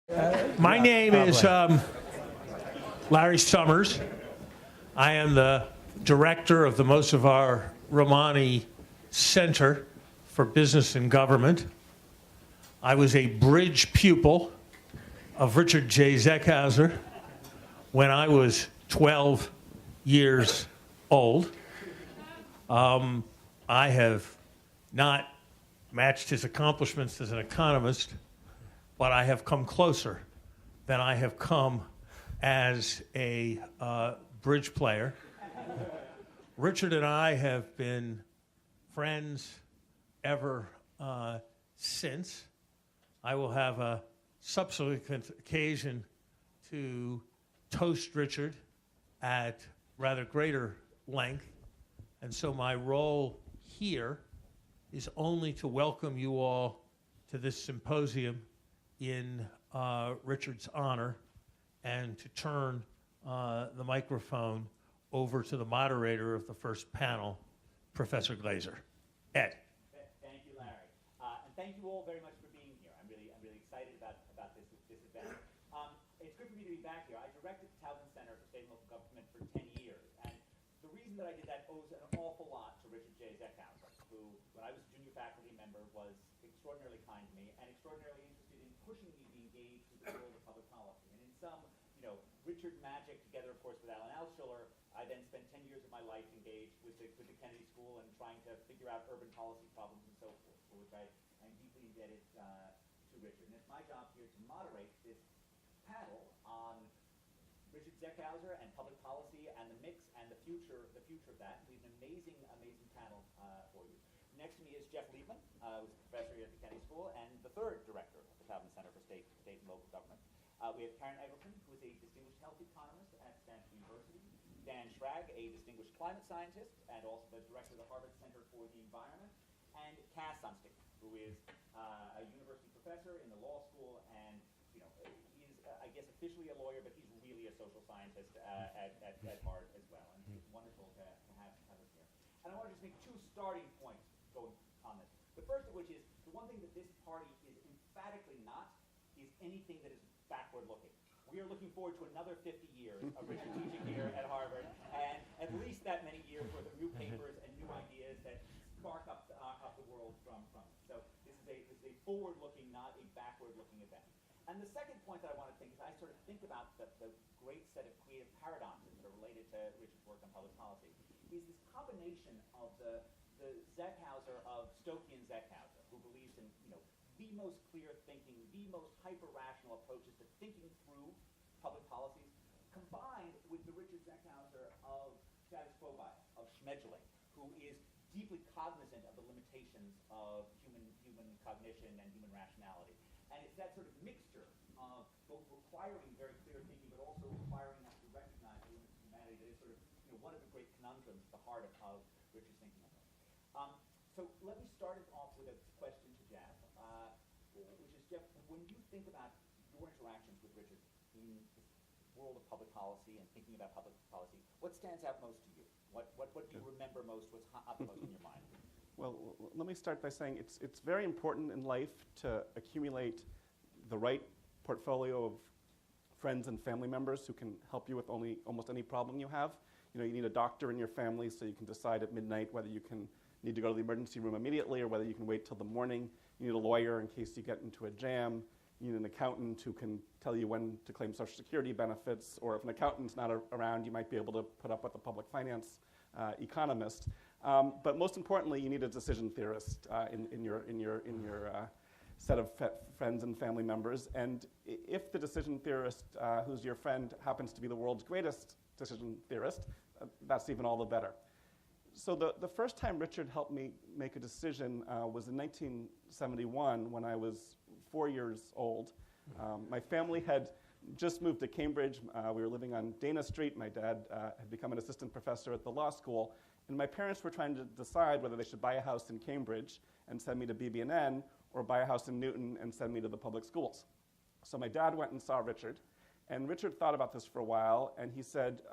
My name is Larry Summers. I am the director of the Mosavar Romani Center for Business and Government. I was a bridge pupil of Richard J. Zeckhauser when I was 12 years old. I have not matched his accomplishments as an economist, but I have come closer than I have come as a bridge player. Richard and I have been friends ever since. I will have a subsequent occasion to toast Richard at rather greater length, and so my role here is only to welcome you all to this symposium in Richard's honor, and to turn the microphone over to the moderator of the first panel, Professor Glaeser. Ed. Thank you, Larry. And thank you all very much for being here. I'm really excited about this event. It's good for me to be back here. I directed the Taubman Center for State and Local Government for 10 years. And the reason that I did that owes an awful lot to Richard J. Zeckhauser, who, when I was a junior faculty member, was extraordinarily kind to me and extraordinarily interested in pushing me to be engaged with the world of public policy. And in some, Richard magic, together, of course, with Alan Altschuler, I then spent 10 years of my life engaged with the Kennedy School and trying to figure out urban policy problems and so forth, for which I'm deeply indebted to Richard. And it's my job here to moderate this panel on Richard Zeckhauser and public policy and the mix and the future of that. We have an amazing panel for you. Next to me is Jeff Liebman, who's a professor here at the Kennedy School and the third director of the Taubman Center for State and Local Government. We have Karen Eggleston, who is a distinguished health economist at Stanford University. Dan Schrag, a distinguished climate scientist and also the director of the Harvard Center for the Environment. And Cass Sunstein, who is a university professor in the law school and is, I guess, officially a lawyer, but he's really a social scientist at heart as well. And it's wonderful to have us here. And I want to just make two starting points going on this. The first of which is the one thing that this party is emphatically not is anything that is backward-looking. We are looking forward to another 50 years of Richard teaching here at Harvard, and at least that many years worth of new papers and new ideas that spark up the world from it. So this is a forward-looking, not a backward-looking event. And the second point that I want to think is I sort of think about the great set of creative paradoxes that are related to Richard's work on public policy, is this combination of the Zeckhauser of Stokian Zeckhauser, who believes in the most clear thinking, the most hyper-rational approaches to thinking through public policies, combined with the Richard Zeckhauser of status quo bias, of schmedeling, who is deeply cognizant of the limitations of human cognition and human rationality. And it's that sort of mixture of both requiring very clear thinking, but also requiring us to recognize the limits of humanity that is sort of one of the great conundrums at the heart of Richard's thinking. So let me start it off with a question to Jeff, which is, Jeff, when you think about your interactions with Richard in the world of public policy and thinking about public policy, what stands out most to you? What do you remember most? What's uppermost in your mind? Well, let me start by saying it's very important in life to accumulate the right portfolio of friends and family members who can help you with almost any problem you have. You need a doctor in your family so you can decide at midnight whether you need to go to the emergency room immediately or whether you can wait till the morning. You need a lawyer in case you get into a jam. You need an accountant who can tell you when to claim Social Security benefits, or if an accountant's not around, you might be able to put up with a public finance economist. But most importantly, you need a decision theorist in your set of friends and family members. And if the decision theorist who's your friend happens to be the world's greatest decision theorist, that's even all the better. So the first time Richard helped me make a decision was in 1971 when I was 4 years old. My family had just moved to Cambridge. We were living on Dana Street. My dad had become an assistant professor at the law school. And my parents were trying to decide whether they should buy a house in Cambridge and send me to BB&N or buy a house in Newton and send me to the public schools. So my dad went and saw Richard. And Richard thought about this for a while, and he said,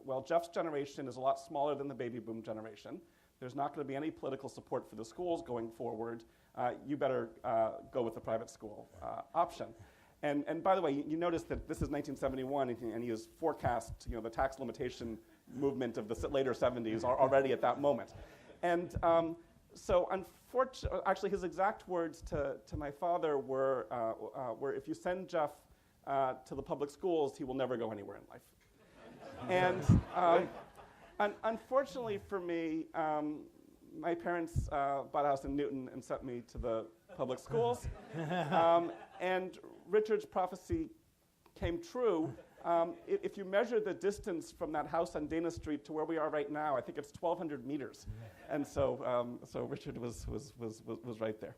well, Jeff's generation is a lot smaller than the baby boom generation. There's not going to be any political support for the schools going forward. You better go with the private school option. And by the way, you notice that this is 1971, and he has forecast, the tax limitation movement of the later 70s already at that moment. And so unfortunately, actually his exact words to my father were if you send Jeff to the public schools, he will never go anywhere in life. And unfortunately for me, my parents bought a house in Newton and sent me to the public schools. And Richard's prophecy came true. If you measure the distance from that house on Dana Street to where we are right now, I think it's 1,200 meters. And so Richard was right there.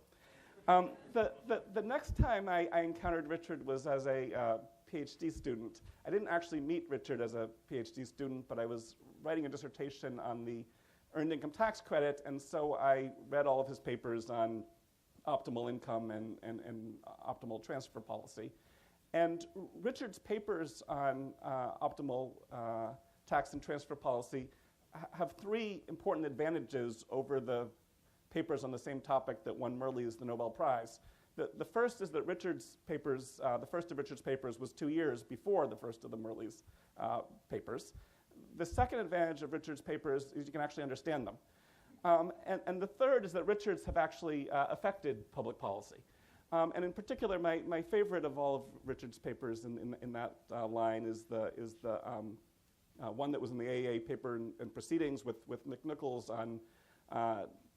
The next time I encountered Richard was as a PhD student. I didn't actually meet Richard as a PhD student, but I was writing a dissertation on the earned income tax credit, and so I read all of his papers on optimal income and optimal transfer policy. And Richard's papers on optimal tax and transfer policy have three important advantages over the papers on the same topic that won Murley's the Nobel Prize. The first is that Richard's papers, the first of Richard's papers was 2 years before the first of the Murley's papers. The second advantage of Richard's papers is you can actually understand them. And the third is that Richard's have actually affected public policy. And in particular, my favorite of all of Richard's papers in that line is the one that was in the AAA paper and proceedings with McNichols on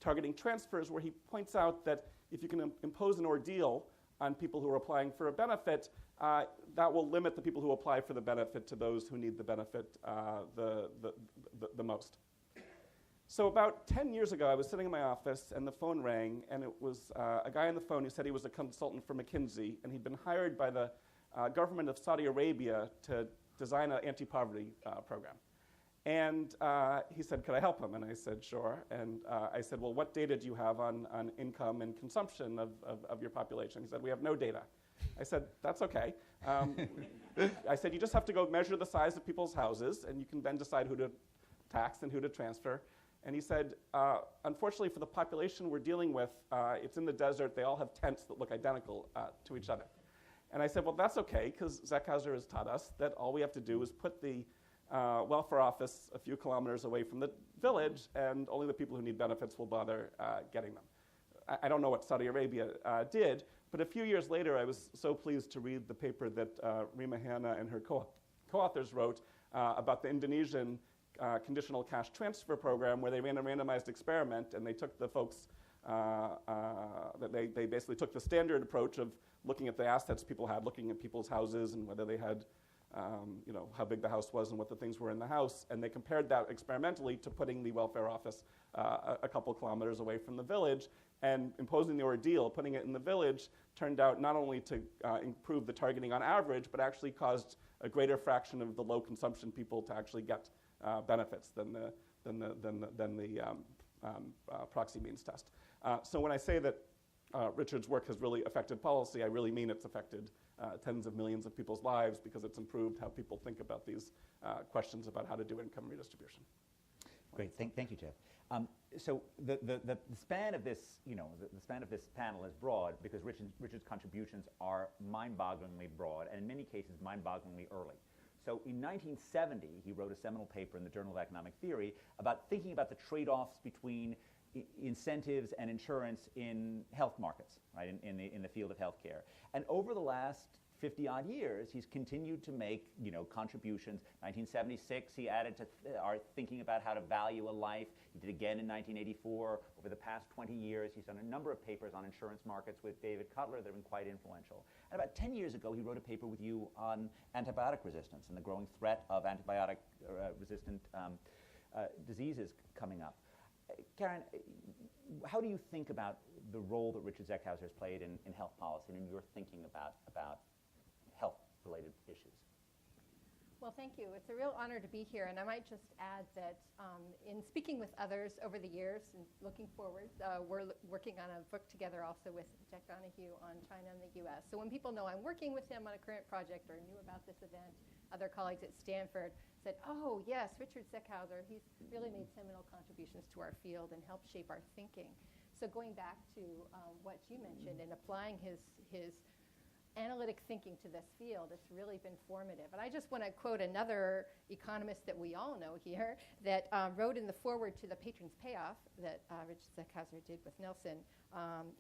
targeting transfers, where he points out that if you can impose an ordeal on people who are applying for a benefit, that will limit the people who apply for the benefit to those who need the benefit the most. So about 10 years ago, I was sitting in my office, and the phone rang, and it was a guy on the phone who said he was a consultant for McKinsey, and he'd been hired by the government of Saudi Arabia to design an anti-poverty program. And he said, could I help him? And I said, sure. And I said, well, what data do you have on income and consumption of your population? He said, we have no data. I said, that's okay. I said, you just have to go measure the size of people's houses, and you can then decide who to tax and who to transfer. And he said, unfortunately for the population we're dealing with, it's in the desert. They all have tents that look identical to each other. And I said, well, that's okay, because Zeckhauser has taught us that all we have to do is put the welfare office a few kilometers away from the village, and only the people who need benefits will bother getting them. I don't know what Saudi Arabia did, but a few years later, I was so pleased to read the paper that Rima Hanna and her co-authors wrote about the Indonesian conditional cash transfer program, where they ran a randomized experiment, and they took the folks, they basically took the standard approach of looking at the assets people had, looking at people's houses and whether they had, how big the house was and what the things were in the house, and they compared that experimentally to putting the welfare office a couple kilometers away from the village, and imposing the ordeal, putting it in the village, turned out not only to improve the targeting on average, but actually caused a greater fraction of the low consumption people to actually get benefits than the proxy means test. So when I say that Richard's work has really affected policy, I really mean it's affected tens of millions of people's lives, because it's improved how people think about these questions about how to do income redistribution. Great, thank you, Jeff. So the span of this, the span of this panel is broad because Richard's contributions are mind-bogglingly broad, and in many cases mind-bogglingly early. So in 1970, he wrote a seminal paper in the Journal of Economic Theory about thinking about the trade-offs between incentives and insurance in health markets, right, in the field of healthcare. And over the last 50-odd years, he's continued to make, contributions. 1976, he added to our thinking about how to value a life. He did again in 1984. Over the past 20 years, he's done a number of papers on insurance markets with David Cutler that have been quite influential. And about 10 years ago, he wrote a paper with you on antibiotic resistance and the growing threat of antibiotic-resistant diseases coming up. Karen, how do you think about the role that Richard Zeckhauser has played in health policy and in your thinking about health-related issues? Well, thank you. It's a real honor to be here, and I might just add that in speaking with others over the years and looking forward, we're working on a book together also with Jack Donahue on China and the U.S. So when people know I'm working with him on a current project or knew about this event, other colleagues at Stanford said, oh, yes, Richard Zeckhauser, he's really made seminal contributions to our field and helped shape our thinking. So going back to what you mentioned and applying his analytic thinking to this field. It's really been formative. And I just want to quote another economist that we all know here that wrote in the foreword to The Patron's Payoff that Richard Zeckhauser did with Nelson,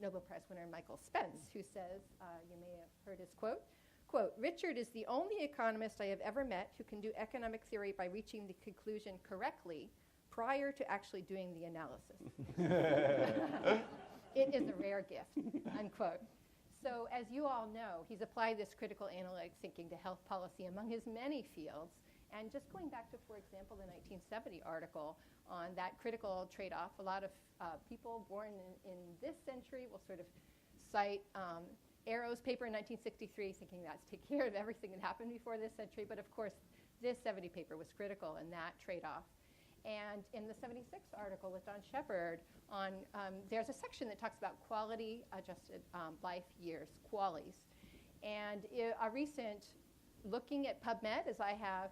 Nobel Prize winner Michael Spence, who says, you may have heard his quote, Richard is the only economist I have ever met who can do economic theory by reaching the conclusion correctly prior to actually doing the analysis. It is a rare gift, unquote. So as you all know, he's applied this critical analytic thinking to health policy among his many fields. And just going back to, for example, the 1970 article on that critical trade-off, a lot of people born in this century will sort of cite Arrow's paper in 1963, thinking that's take care of everything that happened before this century. But of course, this 70 paper was critical in that trade-off. And in the 76 article with Don Shepard on, there's a section that talks about quality-adjusted life years, QALYs. And a recent looking at PubMed, as I have,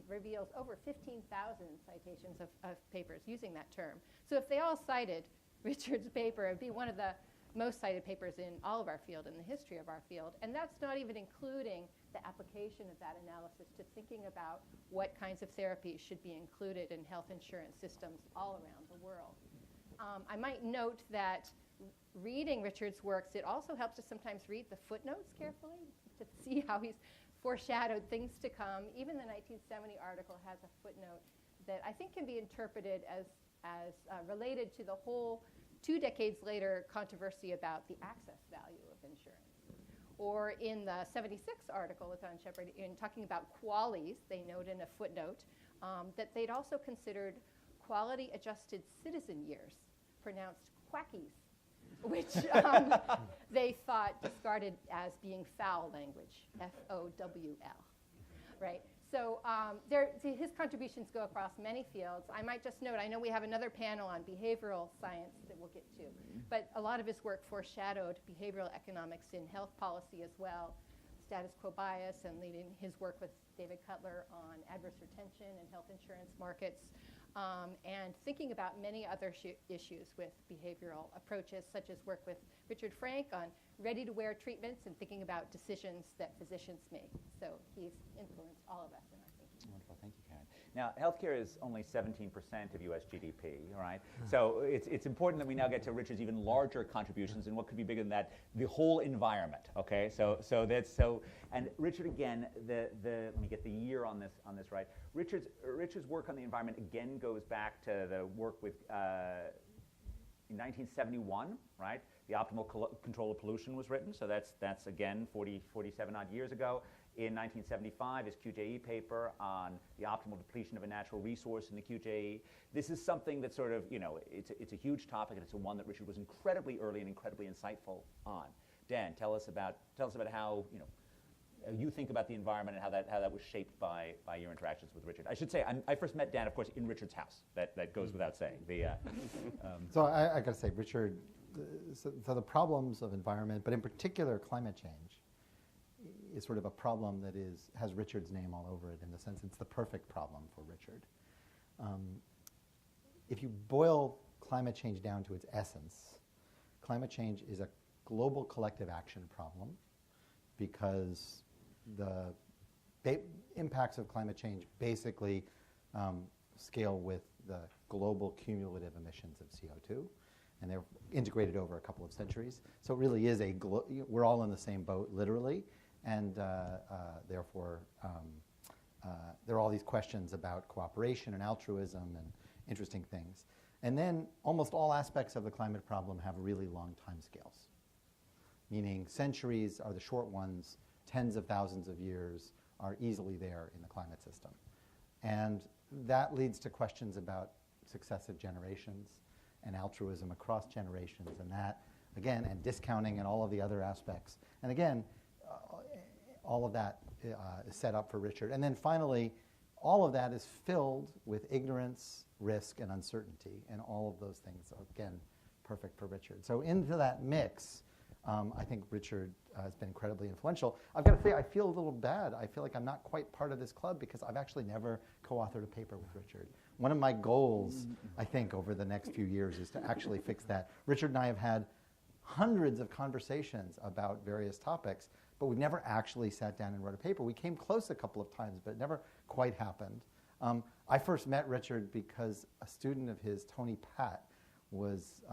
reveals over 15,000 citations of papers using that term. So if they all cited Richard's paper, it would be one of the most cited papers in all of our field, in the history of our field. And that's not even including the application of that analysis to thinking about what kinds of therapies should be included in health insurance systems all around the world. I might note that reading Richard's works, it also helps to sometimes read the footnotes carefully to see how he's foreshadowed things to come. Even the 1970 article has a footnote that I think can be interpreted as related to the whole 2 decades later controversy about the access value of insurance. Or in the 76 article with Don Shepard, in talking about QALYs, they note in a footnote that they'd also considered quality-adjusted citizen years, pronounced quackies, which they thought discarded as being foul language, F-O-W-L, right? So his contributions go across many fields. I might just note, I know we have another panel on behavioral science that we'll get to, but a lot of his work foreshadowed behavioral economics in health policy as well, status quo bias, and leading his work with David Cutler on adverse retention and health insurance markets, and thinking about many other issues with behavioral approaches, such as work with Richard Frank on ready-to-wear treatments and thinking about decisions that physicians make. So he's influenced all of us in our thinking. Wonderful, thank you, Karen. Now, healthcare is only 17% of U.S. GDP, all right? So it's important that we now get to Richard's even larger contributions and what could be bigger than that, the whole environment, okay? And Richard, again, let me get the year on this right. Richard's work on the environment, again, goes back to the work with, in 1971, right? The Optimal Control of Pollution was written, so that's again, 47 odd years ago. In 1975, his QJE paper on the optimal depletion of a natural resource in the QJE. This is something that sort of, it's a huge topic, and it's one that Richard was incredibly early and incredibly insightful on. Dan, tell us about how, you think about the environment and how that was shaped by your interactions with Richard. I should say, I first met Dan, of course, in Richard's house. That goes without saying. So I got to say, Richard, so the problems of environment, but in particular climate change, is sort of a problem that has Richard's name all over it, in the sense it's the perfect problem for Richard. If you boil climate change down to its essence, climate change is a global collective action problem, because the impacts of climate change basically scale with the global cumulative emissions of CO2, and they're integrated over a couple of centuries. So it really is we're all in the same boat, literally, and therefore there are all these questions about cooperation and altruism and interesting things. And then almost all aspects of the climate problem have really long time scales, meaning centuries are the short ones, tens of thousands of years are easily there in the climate system. And that leads to questions about successive generations and altruism across generations, and that, again, and discounting and all of the other aspects. And again, all of that is set up for Richard. And then finally, all of that is filled with ignorance, risk, and uncertainty, and all of those things are, again, perfect for Richard. So into that mix, I think Richard has been incredibly influential. I've got to say, I feel a little bad. I feel like I'm not quite part of this club because I've actually never co-authored a paper with Richard. One of my goals, I think, over the next few years is to actually fix that. Richard and I have had hundreds of conversations about various topics, but we've never actually sat down and wrote a paper. We came close a couple of times, but it never quite happened. I first met Richard because a student of his, Tony Patt, was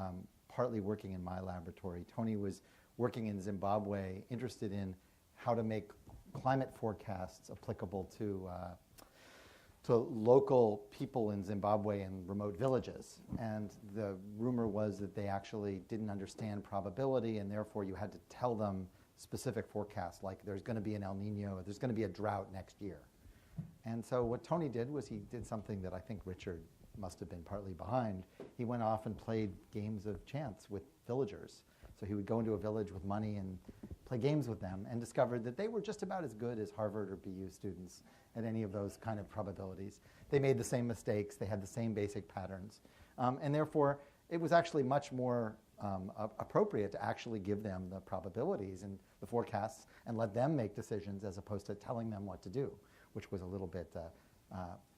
partly working in my laboratory. Tony was working in Zimbabwe, interested in how to make climate forecasts applicable to local people in Zimbabwe and remote villages. And the rumor was that they actually didn't understand probability, and therefore you had to tell them specific forecasts, like there's going to be an El Nino, or there's going to be a drought next year. And so what Tony did was he did something that I think Richard must have been partly behind. He went off and played games of chance with villagers. So he would go into a village with money and play games with them, and discovered that they were just about as good as Harvard or BU students at any of those kind of probabilities. They made the same mistakes, they had the same basic patterns, and therefore it was actually much more appropriate to actually give them the probabilities and the forecasts and let them make decisions as opposed to telling them what to do, which was a little bit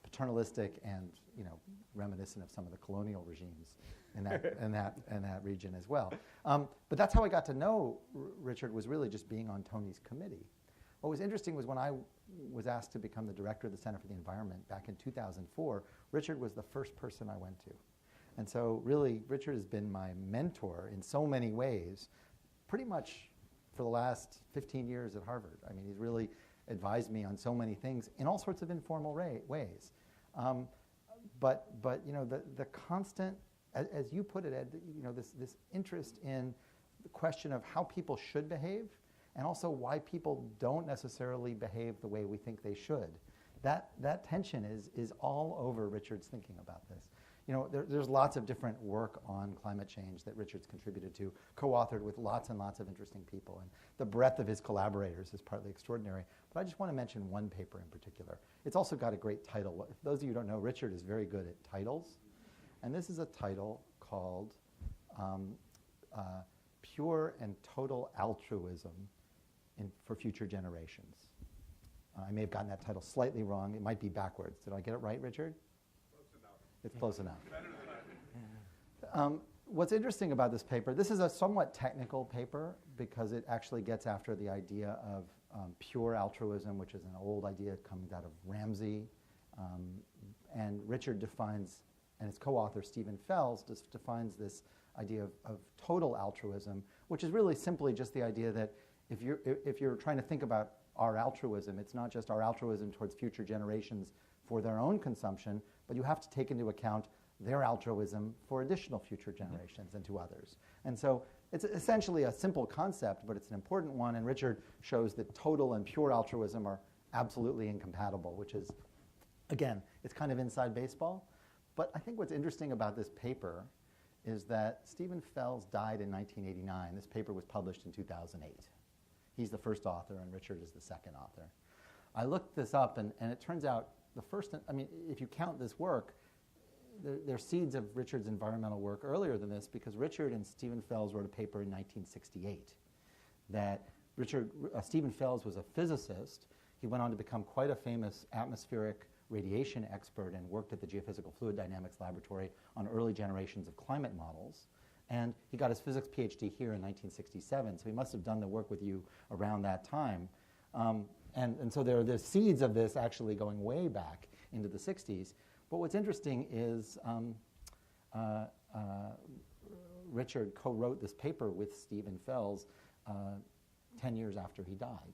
paternalistic and reminiscent of some of the colonial regimes in that region as well. But that's how I got to know Richard, was really just being on Tony's committee. What was interesting was when I was asked to become the director of the Center for the Environment back in 2004, Richard was the first person I went to. And so really, Richard has been my mentor in so many ways, pretty much for the last 15 years at Harvard. I mean, he's really advised me on so many things in all sorts of informal ways. But the constant, as you put it, Ed, this interest in the question of how people should behave, and also why people don't necessarily behave the way we think they should. That tension is all over Richard's thinking about this. There's lots of different work on climate change that Richard's contributed to, co-authored with lots and lots of interesting people, and the breadth of his collaborators is partly extraordinary. But I just want to mention one paper in particular. It's also got a great title. For those of you who don't know, Richard is very good at titles, and this is a title called Pure and Total Altruism for Future Generations. I may have gotten that title slightly wrong. It might be backwards. Did I get it right, Richard? Close enough. It's close enough. Better than I. What's interesting about this paper, this is a somewhat technical paper because it actually gets after the idea of pure altruism, which is an old idea that comes out of Ramsey. And Richard defines, and his co-author Stephen Fells defines this idea of total altruism, which is really simply just the idea that if you're trying to think about our altruism, it's not just our altruism towards future generations for their own consumption, but you have to take into account their altruism for additional future generations and to others. And so it's essentially a simple concept, but it's an important one, and Richard shows that total and pure altruism are absolutely incompatible, which is, again, it's kind of inside baseball. But I think what's interesting about this paper is that Stephen Fells died in 1989. This paper was published in 2008. He's the first author, and Richard is the second author. I looked this up, and it turns out the first, if you count this work, there are seeds of Richard's environmental work earlier than this, because Richard and Stephen Fells wrote a paper in 1968 that Stephen Fells was a physicist. He went on to become quite a famous atmospheric radiation expert and worked at the Geophysical Fluid Dynamics Laboratory on early generations of climate models. And he got his physics PhD here in 1967, so he must have done the work with you around that time. And so there are the seeds of this actually going way back into the 60s. But what's interesting is Richard co-wrote this paper with Stephen Fells 10 years after he died.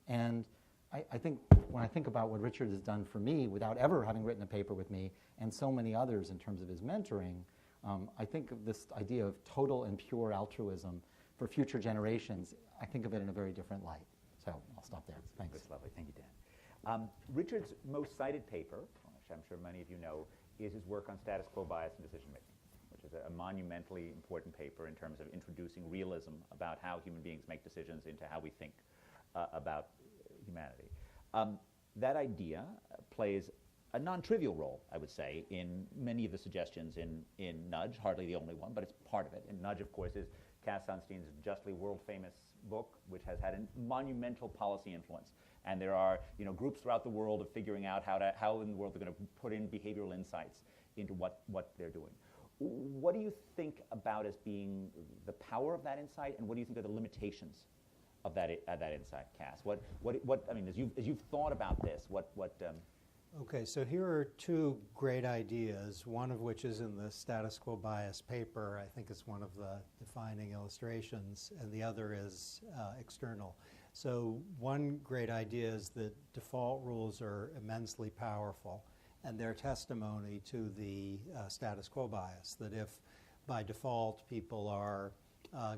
And I think when I think about what Richard has done for me without ever having written a paper with me, and so many others in terms of his mentoring, I think of this idea of total and pure altruism for future generations. I think of it in a very different light. So I'll stop there. Thanks. That's lovely. Thank you, Dan. Richard's most cited paper, which I'm sure many of you know, is his work on status quo bias in decision making, which is a monumentally important paper in terms of introducing realism about how human beings make decisions into how we think about humanity. That idea plays a non-trivial role, I would say, in many of the suggestions in Nudge, hardly the only one, but it's part of it. And Nudge, of course, is Cass Sunstein's justly world-famous book, which has had a monumental policy influence. And there are groups throughout the world of figuring out how in the world they're going to put in behavioral insights into what they're doing. what do you think about as being the power of that insight, and what do you think are the limitations of that insight, Cass? What I mean, as you've thought about this, Okay, so here are two great ideas, one of which is in the status quo bias paper. I think it's one of the defining illustrations, and the other is external. So one great idea is that default rules are immensely powerful, and they're testimony to the status quo bias, that if by default people are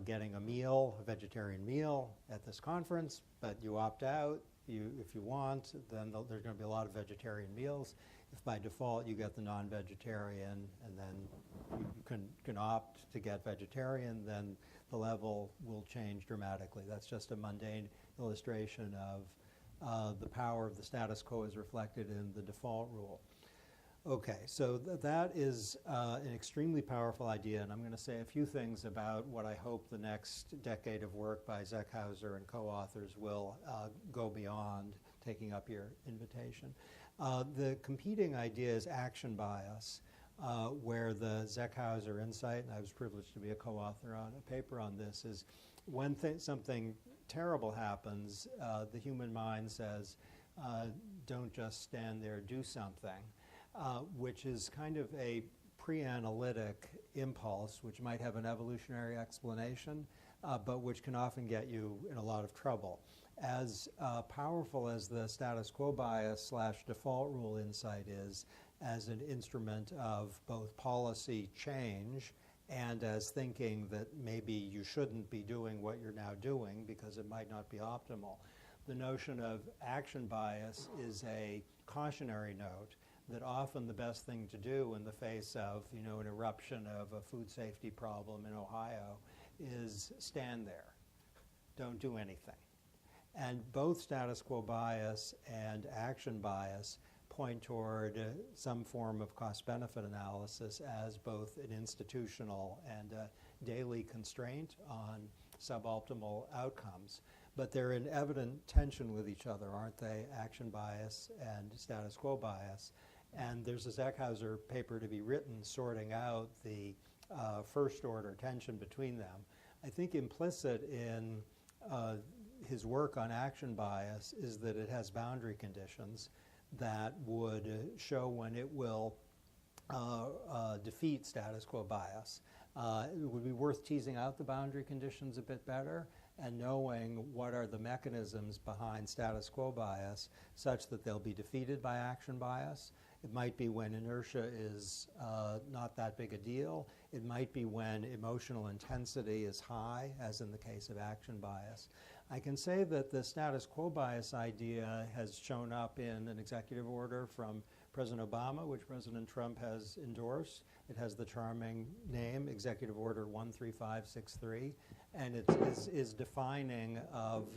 getting a vegetarian meal at this conference, but you opt out, if you want, then there's going to be a lot of vegetarian meals. If by default you get the non-vegetarian and then you can opt to get vegetarian, then the level will change dramatically. That's just a mundane illustration of the power of the status quo is reflected in the default rule. Okay, so that is an extremely powerful idea, and I'm going to say a few things about what I hope the next decade of work by Zeckhauser and co-authors will go beyond, taking up your invitation. The competing idea is action bias, where the Zeckhauser insight, and I was privileged to be a co-author on a paper on this, is when something terrible happens, the human mind says, don't just stand there, do something. Which is kind of a pre-analytic impulse, which might have an evolutionary explanation, but which can often get you in a lot of trouble. As powerful as the status quo bias / default rule insight is as an instrument of both policy change and as thinking that maybe you shouldn't be doing what you're now doing because it might not be optimal, the notion of action bias is a cautionary note that often the best thing to do in the face of, an eruption of a food safety problem in Ohio is stand there. Don't do anything. And both status quo bias and action bias point toward some form of cost-benefit analysis as both an institutional and a daily constraint on suboptimal outcomes. But they're in evident tension with each other, aren't they? Action bias and status quo bias. And there's a Zeckhauser paper to be written sorting out the first-order tension between them. I think implicit in his work on action bias is that it has boundary conditions that would show when it will defeat status quo bias. It would be worth teasing out the boundary conditions a bit better and knowing what are the mechanisms behind status quo bias such that they'll be defeated by action bias. It might be when inertia is not that big a deal. It might be when emotional intensity is high, as in the case of action bias. I can say that the status quo bias idea has shown up in an executive order from President Obama, which President Trump has endorsed. It has the charming name, Executive Order 13563, and it is defining of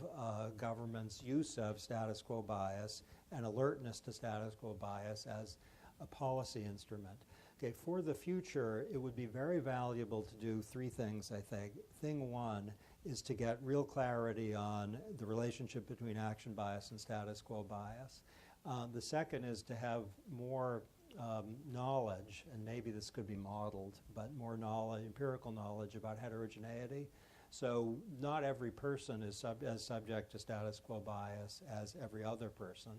government's use of status quo bias and alertness to status quo bias as a policy instrument. Okay, for the future, it would be very valuable to do three things, I think. Thing one is to get real clarity on the relationship between action bias and status quo bias. The second is to have more knowledge, and maybe this could be modeled, but more knowledge, empirical knowledge about heterogeneity. So not every person is as subject to status quo bias as every other person.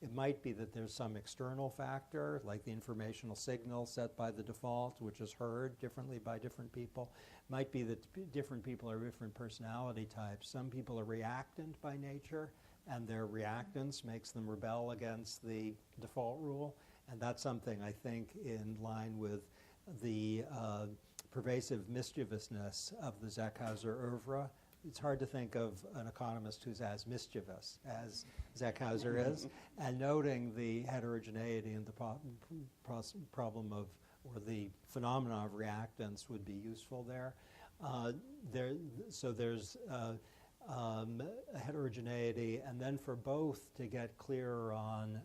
It might be that there's some external factor, like the informational signal set by the default, which is heard differently by different people. It might be that different people are different personality types. Some people are reactant by nature, and their reactance makes them rebel against the default rule. And that's something, I think, in line with the pervasive mischievousness of the Zeckhauser oeuvre. It's hard to think of an economist who's as mischievous as Zeckhauser is, and noting the heterogeneity and the problem of, or the phenomenon of reactance would be useful there. So there's a heterogeneity, and then for both to get clearer on,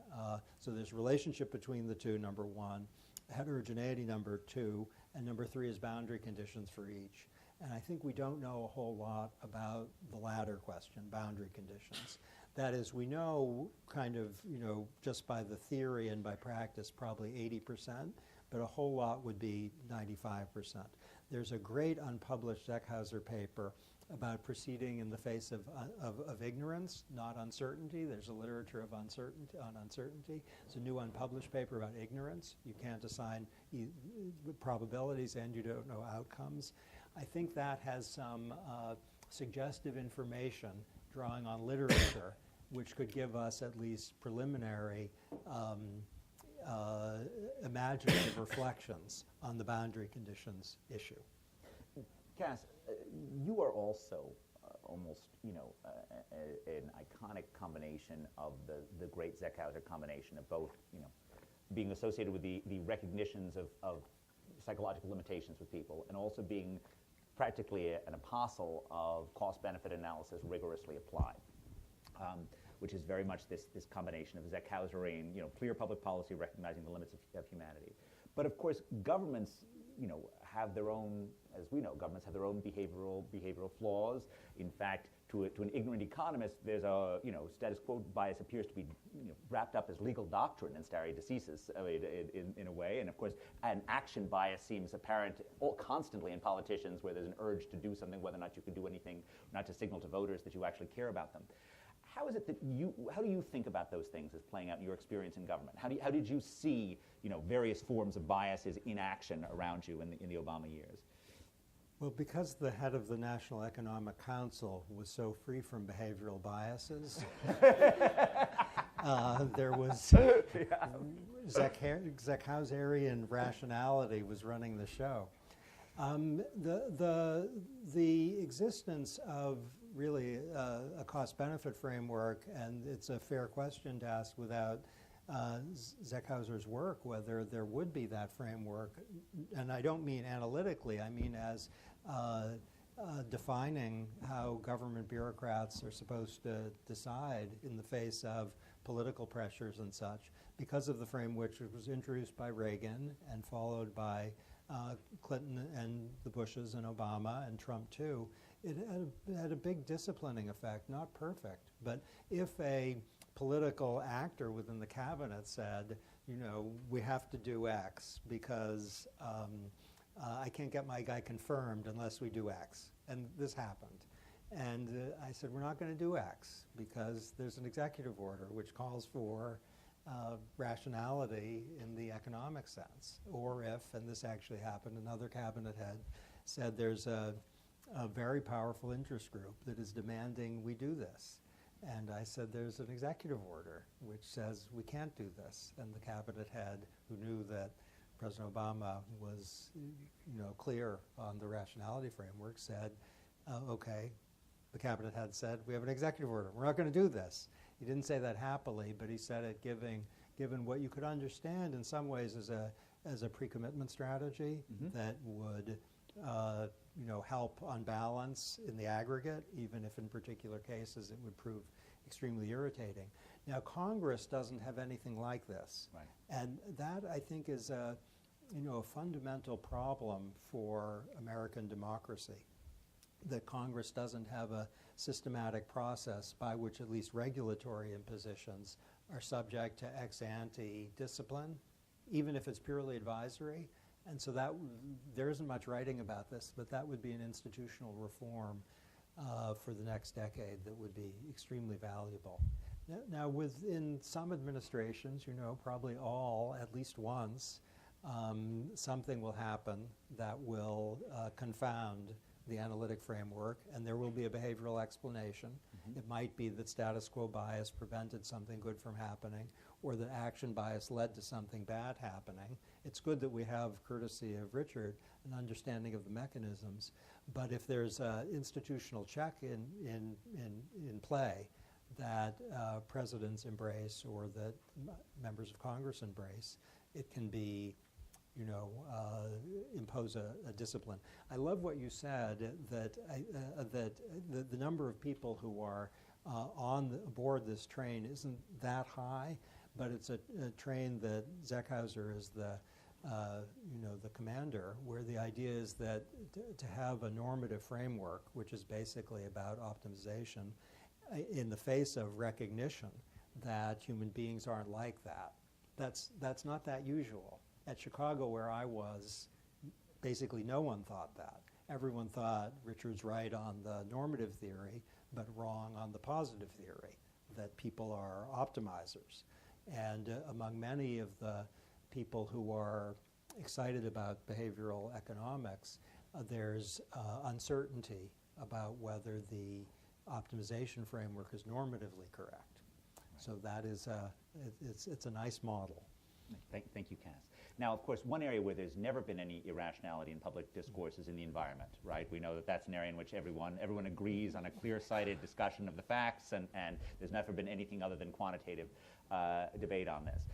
so there's relationship between the two, number one, heterogeneity, number two, and number three is boundary conditions for each. And I think we don't know a whole lot about the latter question, boundary conditions. That is, we know kind of, just by the theory and by practice, probably 80%, but a whole lot would be 95%. There's a great unpublished Zeckhauser paper about proceeding in the face of ignorance, not uncertainty. There's a literature of uncertainty on uncertainty. It's a new unpublished paper about ignorance. You can't assign probabilities and you don't know outcomes. I think that has some suggestive information drawing on literature, which could give us at least preliminary imaginative reflections on the boundary conditions issue. Cass, you are also almost, an iconic combination of the great Zeckhauser combination of both, being associated with the recognitions of psychological limitations with people, and also being practically an apostle of cost-benefit analysis rigorously applied, which is very much this combination of Zeckhauserian, clear public policy recognizing the limits of humanity. But of course, governments, have their own, as we know, governments have their own behavioral flaws. In fact, to an ignorant economist, there's a, status quo bias appears to be wrapped up as legal doctrine in stare decisis in a way. And of course, an action bias seems apparent constantly in politicians, where there's an urge to do something, whether or not you can do anything, not to signal to voters that you actually care about them. How is it that how do you think about those things as playing out in your experience in government? How did you see, various forms of biases in action around you in the Obama years? Well, because the head of the National Economic Council was so free from behavioral biases, there was Zeckhauserian rationality was running the show. The existence of really a cost-benefit framework, and it's a fair question to ask without Zeckhauser's work, whether there would be that framework. And I don't mean analytically, I mean as defining how government bureaucrats are supposed to decide in the face of political pressures and such, because of the framework which was introduced by Reagan and followed by Clinton and the Bushes and Obama and Trump too. It had a big disciplining effect, not perfect, but if a political actor within the cabinet said, we have to do X because I can't get my guy confirmed unless we do X, and this happened. And I said, we're not going to do X because there's an executive order which calls for rationality in the economic sense. Or if, and this actually happened, another cabinet head said there's a very powerful interest group that is demanding we do this. And I said there's an executive order which says we can't do this. And the cabinet head, who knew that President Obama was clear on the rationality framework, said, okay. The cabinet head said, we have an executive order. We're not going to do this. He didn't say that happily, but he said it given what you could understand in some ways as a pre-commitment strategy that would help on balance in the aggregate, even if in particular cases it would prove extremely irritating. Now, Congress doesn't have anything like this. Right. And that, I think, is a fundamental problem for American democracy, that Congress doesn't have a systematic process by which at least regulatory impositions are subject to ex-ante discipline, even if it's purely advisory. And so there isn't much writing about this, but that would be an institutional reform for the next decade that would be extremely valuable. Now, within some administrations, probably all, at least once, something will happen that will confound the analytic framework, and there will be a behavioral explanation. It might be that status quo bias prevented something good from happening, or that action bias led to something bad happening. It's good that we have, courtesy of Richard, an understanding of the mechanisms, but if there's an institutional check in play that presidents embrace or that members of Congress embrace, it can be impose a discipline. I love what you said, that the number of people who are aboard this train isn't that high, but it's a train that Zeckhauser is the commander, where the idea is that to have a normative framework, which is basically about optimization, in the face of recognition that human beings aren't like that. That's not that usual. At Chicago, where I was, basically no one thought that. Everyone thought Richard's right on the normative theory, but wrong on the positive theory, that people are optimizers. And among many of the people who are excited about behavioral economics, there's uncertainty about whether the optimization framework is normatively correct. So that is it's a nice model. Thank you, Cass. Now, of course, one area where there's never been any irrationality in public discourse is in the environment, right? We know that that's an area in which everyone agrees on a clear-sighted discussion of the facts, and there's never been anything other than quantitative debate on this.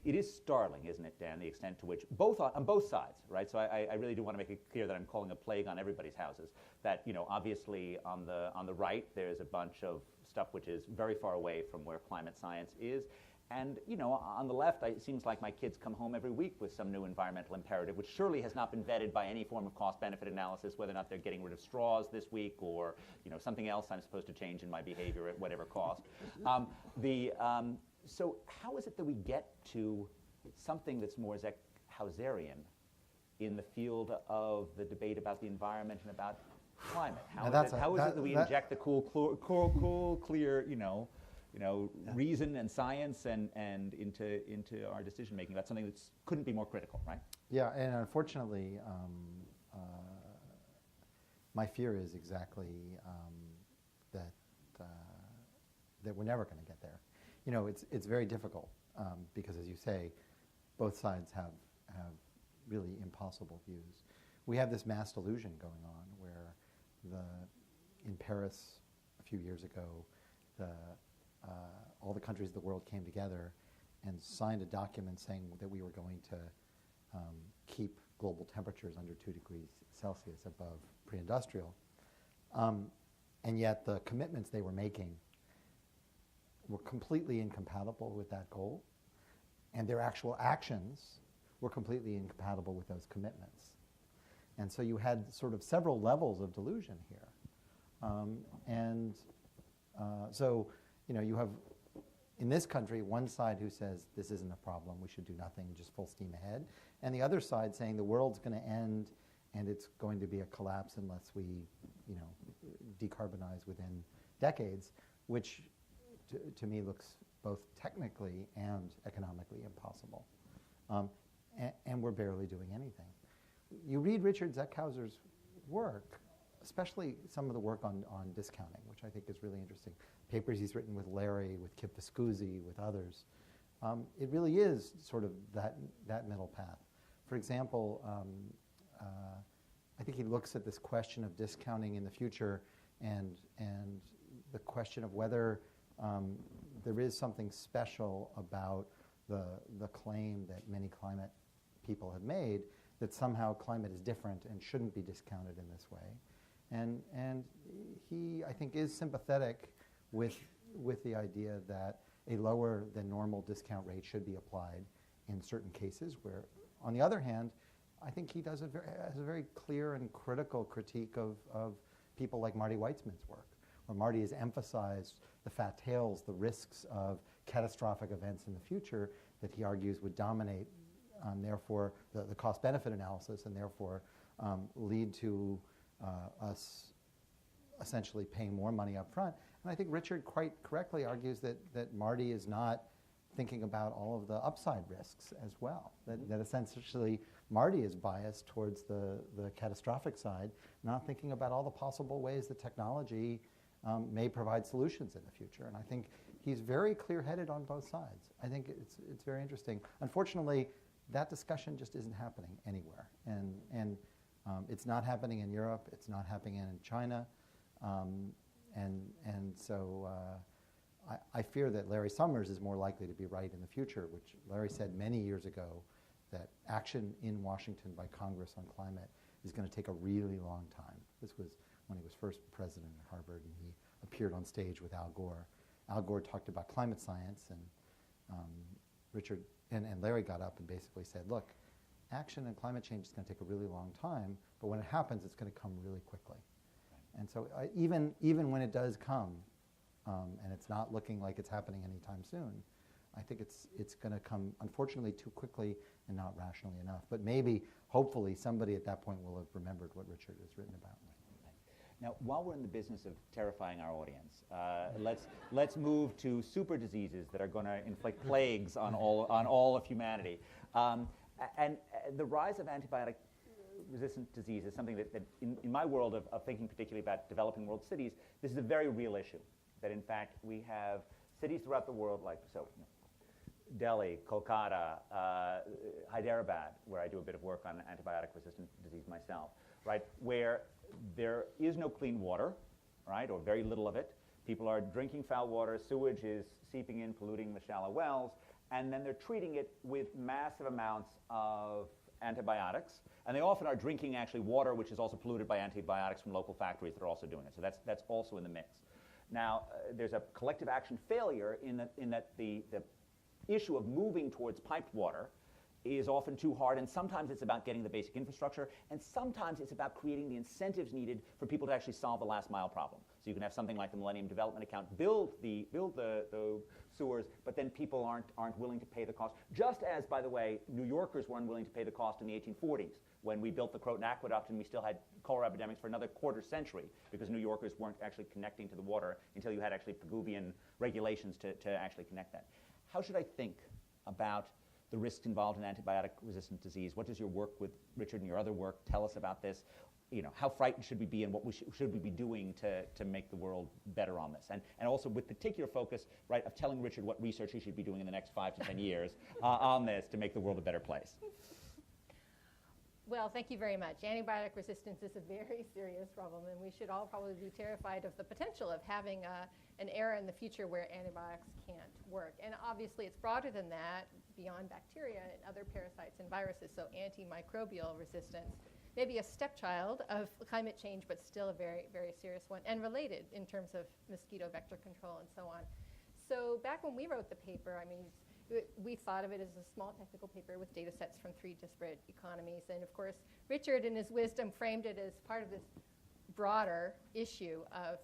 It is startling, isn't it, Dan, the extent to which, on both sides, right? So I really do want to make it clear that I'm calling a plague on everybody's houses. That, obviously on the right, there's a bunch of stuff which is very far away from where climate science is. And, on the left, it seems like my kids come home every week with some new environmental imperative, which surely has not been vetted by any form of cost-benefit analysis, whether or not they're getting rid of straws this week or, something else I'm supposed to change in my behavior at whatever cost. So how is it that we get to something that's more Zeckhauserian in the field of the debate about the environment and about climate? How is it that we inject the cool, clear, reason and science and into our decision making about something that couldn't be more critical, right? Yeah, and unfortunately, my fear is exactly that we're never going to get there. It's very difficult because, as you say, both sides have really impossible views. We have this mass delusion going on where in Paris a few years ago, all the countries of the world came together and signed a document saying that we were going to keep global temperatures under 2 degrees Celsius above pre-industrial. And yet the commitments they were making were completely incompatible with that goal, and their actual actions were completely incompatible with those commitments. And so you had sort of several levels of delusion here. So you have, in this country, one side who says this isn't a problem, we should do nothing, just full steam ahead, and the other side saying the world's going to end and it's going to be a collapse unless we, decarbonize within decades, which to me looks both technically and economically impossible. And we're barely doing anything. You read Richard Zeckhauser's work, especially some of the work on discounting, which I think is really interesting. Papers he's written with Larry, with Kip Viscusi, with others. It really is sort of that middle path. For example, I think he looks at this question of discounting in the future and the question of whether there is something special about the claim that many climate people have made that somehow climate is different and shouldn't be discounted in this way. And he, I think, is sympathetic with the idea that a lower than normal discount rate should be applied in certain cases where, on the other hand, I think he has a very clear and critical critique of people like Marty Weitzman's work, where Marty has emphasized the fat tails, the risks of catastrophic events in the future that he argues would dominate, therefore, the cost-benefit analysis, and therefore lead to us essentially paying more money up front. And I think Richard quite correctly argues that Marty is not thinking about all of the upside risks as well, that essentially Marty is biased towards the catastrophic side, not thinking about all the possible ways that technology may provide solutions in the future. And I think he's very clear-headed on both sides. I think it's very interesting. Unfortunately, that discussion just isn't happening anywhere. And it's not happening in Europe. It's not happening in China. And so I fear that Larry Summers is more likely to be right in the future, which Larry said many years ago, that action in Washington by Congress on climate is going to take a really long time. This was when he was first president at Harvard, and he appeared on stage with Al Gore. Al Gore talked about climate science, and Richard and Larry got up and basically said, look, action in climate change is going to take a really long time, but when it happens, it's going to come really quickly. And so even when it does come, and it's not looking like it's happening anytime soon, I think it's going to come, unfortunately, too quickly and not rationally enough. But maybe, hopefully, somebody at that point will have remembered what Richard has written about. Now, while we're in the business of terrifying our audience, let's move to super diseases that are going to inflict plagues on all of humanity. And the rise of antibiotic-resistant disease is something that in my world of thinking particularly about developing world cities, this is a very real issue. That in fact we have cities throughout the world like Delhi, Kolkata, Hyderabad, where I do a bit of work on antibiotic-resistant disease myself, right, where there is no clean water, right, or very little of it. People are drinking foul water, sewage is seeping in, polluting the shallow wells, and then they're treating it with massive amounts of antibiotics. And they often are drinking actually water which is also polluted by antibiotics from local factories that are also doing it. So that's also in the mix. Now, there's a collective action failure in that the issue of moving towards piped water is often too hard, and sometimes it's about getting the basic infrastructure, and sometimes it's about creating the incentives needed for people to actually solve the last mile problem. So you can have something like the Millennium Development Account build the sewers, but then people aren't willing to pay the cost. Just as, by the way, New Yorkers were unwilling to pay the cost in the 1840s when we built the Croton Aqueduct and we still had cholera epidemics for another quarter century because New Yorkers weren't actually connecting to the water until you had actually Pigouvian regulations to actually connect that. How should I think about the risks involved in antibiotic-resistant disease? What does your work with Richard and your other work tell us about this? You know, how frightened should we be, and what should we be doing to make the world better on this? And also with particular focus, right, of telling Richard what research he should be doing in the next 5 to 10 years on this to make the world a better place. Well, thank you very much. Antibiotic resistance is a very serious problem, and we should all probably be terrified of the potential of having an era in the future where antibiotics can't work. And obviously, it's broader than that, beyond bacteria and other parasites and viruses, so antimicrobial resistance. Maybe a stepchild of climate change, but still a very, very serious one, and related in terms of mosquito vector control and so on. So back when we wrote the paper, I mean, we thought of it as a small technical paper with data sets from 3 disparate economies. And of course, Richard, in his wisdom, framed it as part of this broader issue of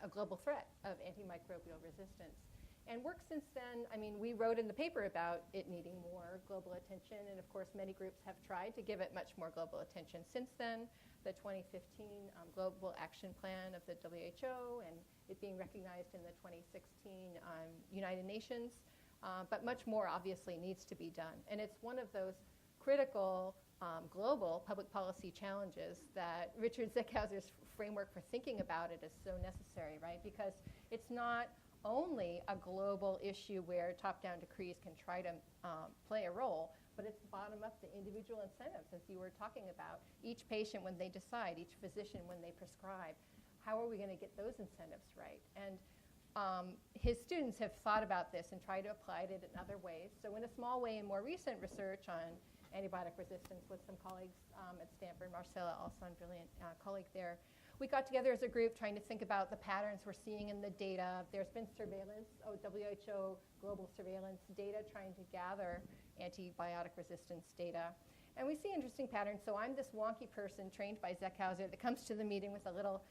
a global threat of antimicrobial resistance. And work since then, I mean, we wrote in the paper about it needing more global attention. And of course, many groups have tried to give it much more global attention since then. The 2015 Global Action Plan of the WHO and it being recognized in the 2016 United Nations. But much more obviously needs to be done. And it's one of those critical global public policy challenges that Richard Zeckhauser's framework for thinking about it is so necessary, right? Because it's not only a global issue where top-down decrees can try to play a role, but it's bottom-up to individual incentives, as you were talking about. Each patient when they decide, each physician when they prescribe. How are we going to get those incentives right? And his students have thought about this and tried to apply it in other ways. So in a small way, in more recent research on antibiotic resistance with some colleagues at Stanford, Marcella, also a brilliant colleague there, we got together as a group trying to think about the patterns we're seeing in the data. There's been surveillance, WHO global surveillance data trying to gather antibiotic resistance data. And we see interesting patterns. So I'm this wonky person trained by Zeckhauser that comes to the meeting with a little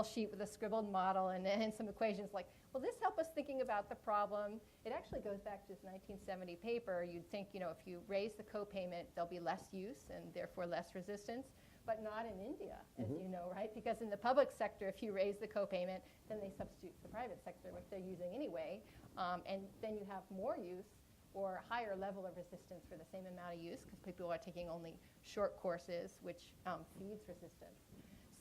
sheet with a scribbled model and some equations like, will this help us thinking about the problem? It actually goes back to this 1970 paper. You'd think, you know, if you raise the copayment, there'll be less use and therefore less resistance, but not in India, as you know, right? Because in the public sector, if you raise the copayment, then they substitute the private sector, which they're using anyway, and then you have more use or higher level of resistance for the same amount of use because people are taking only short courses, which feeds resistance.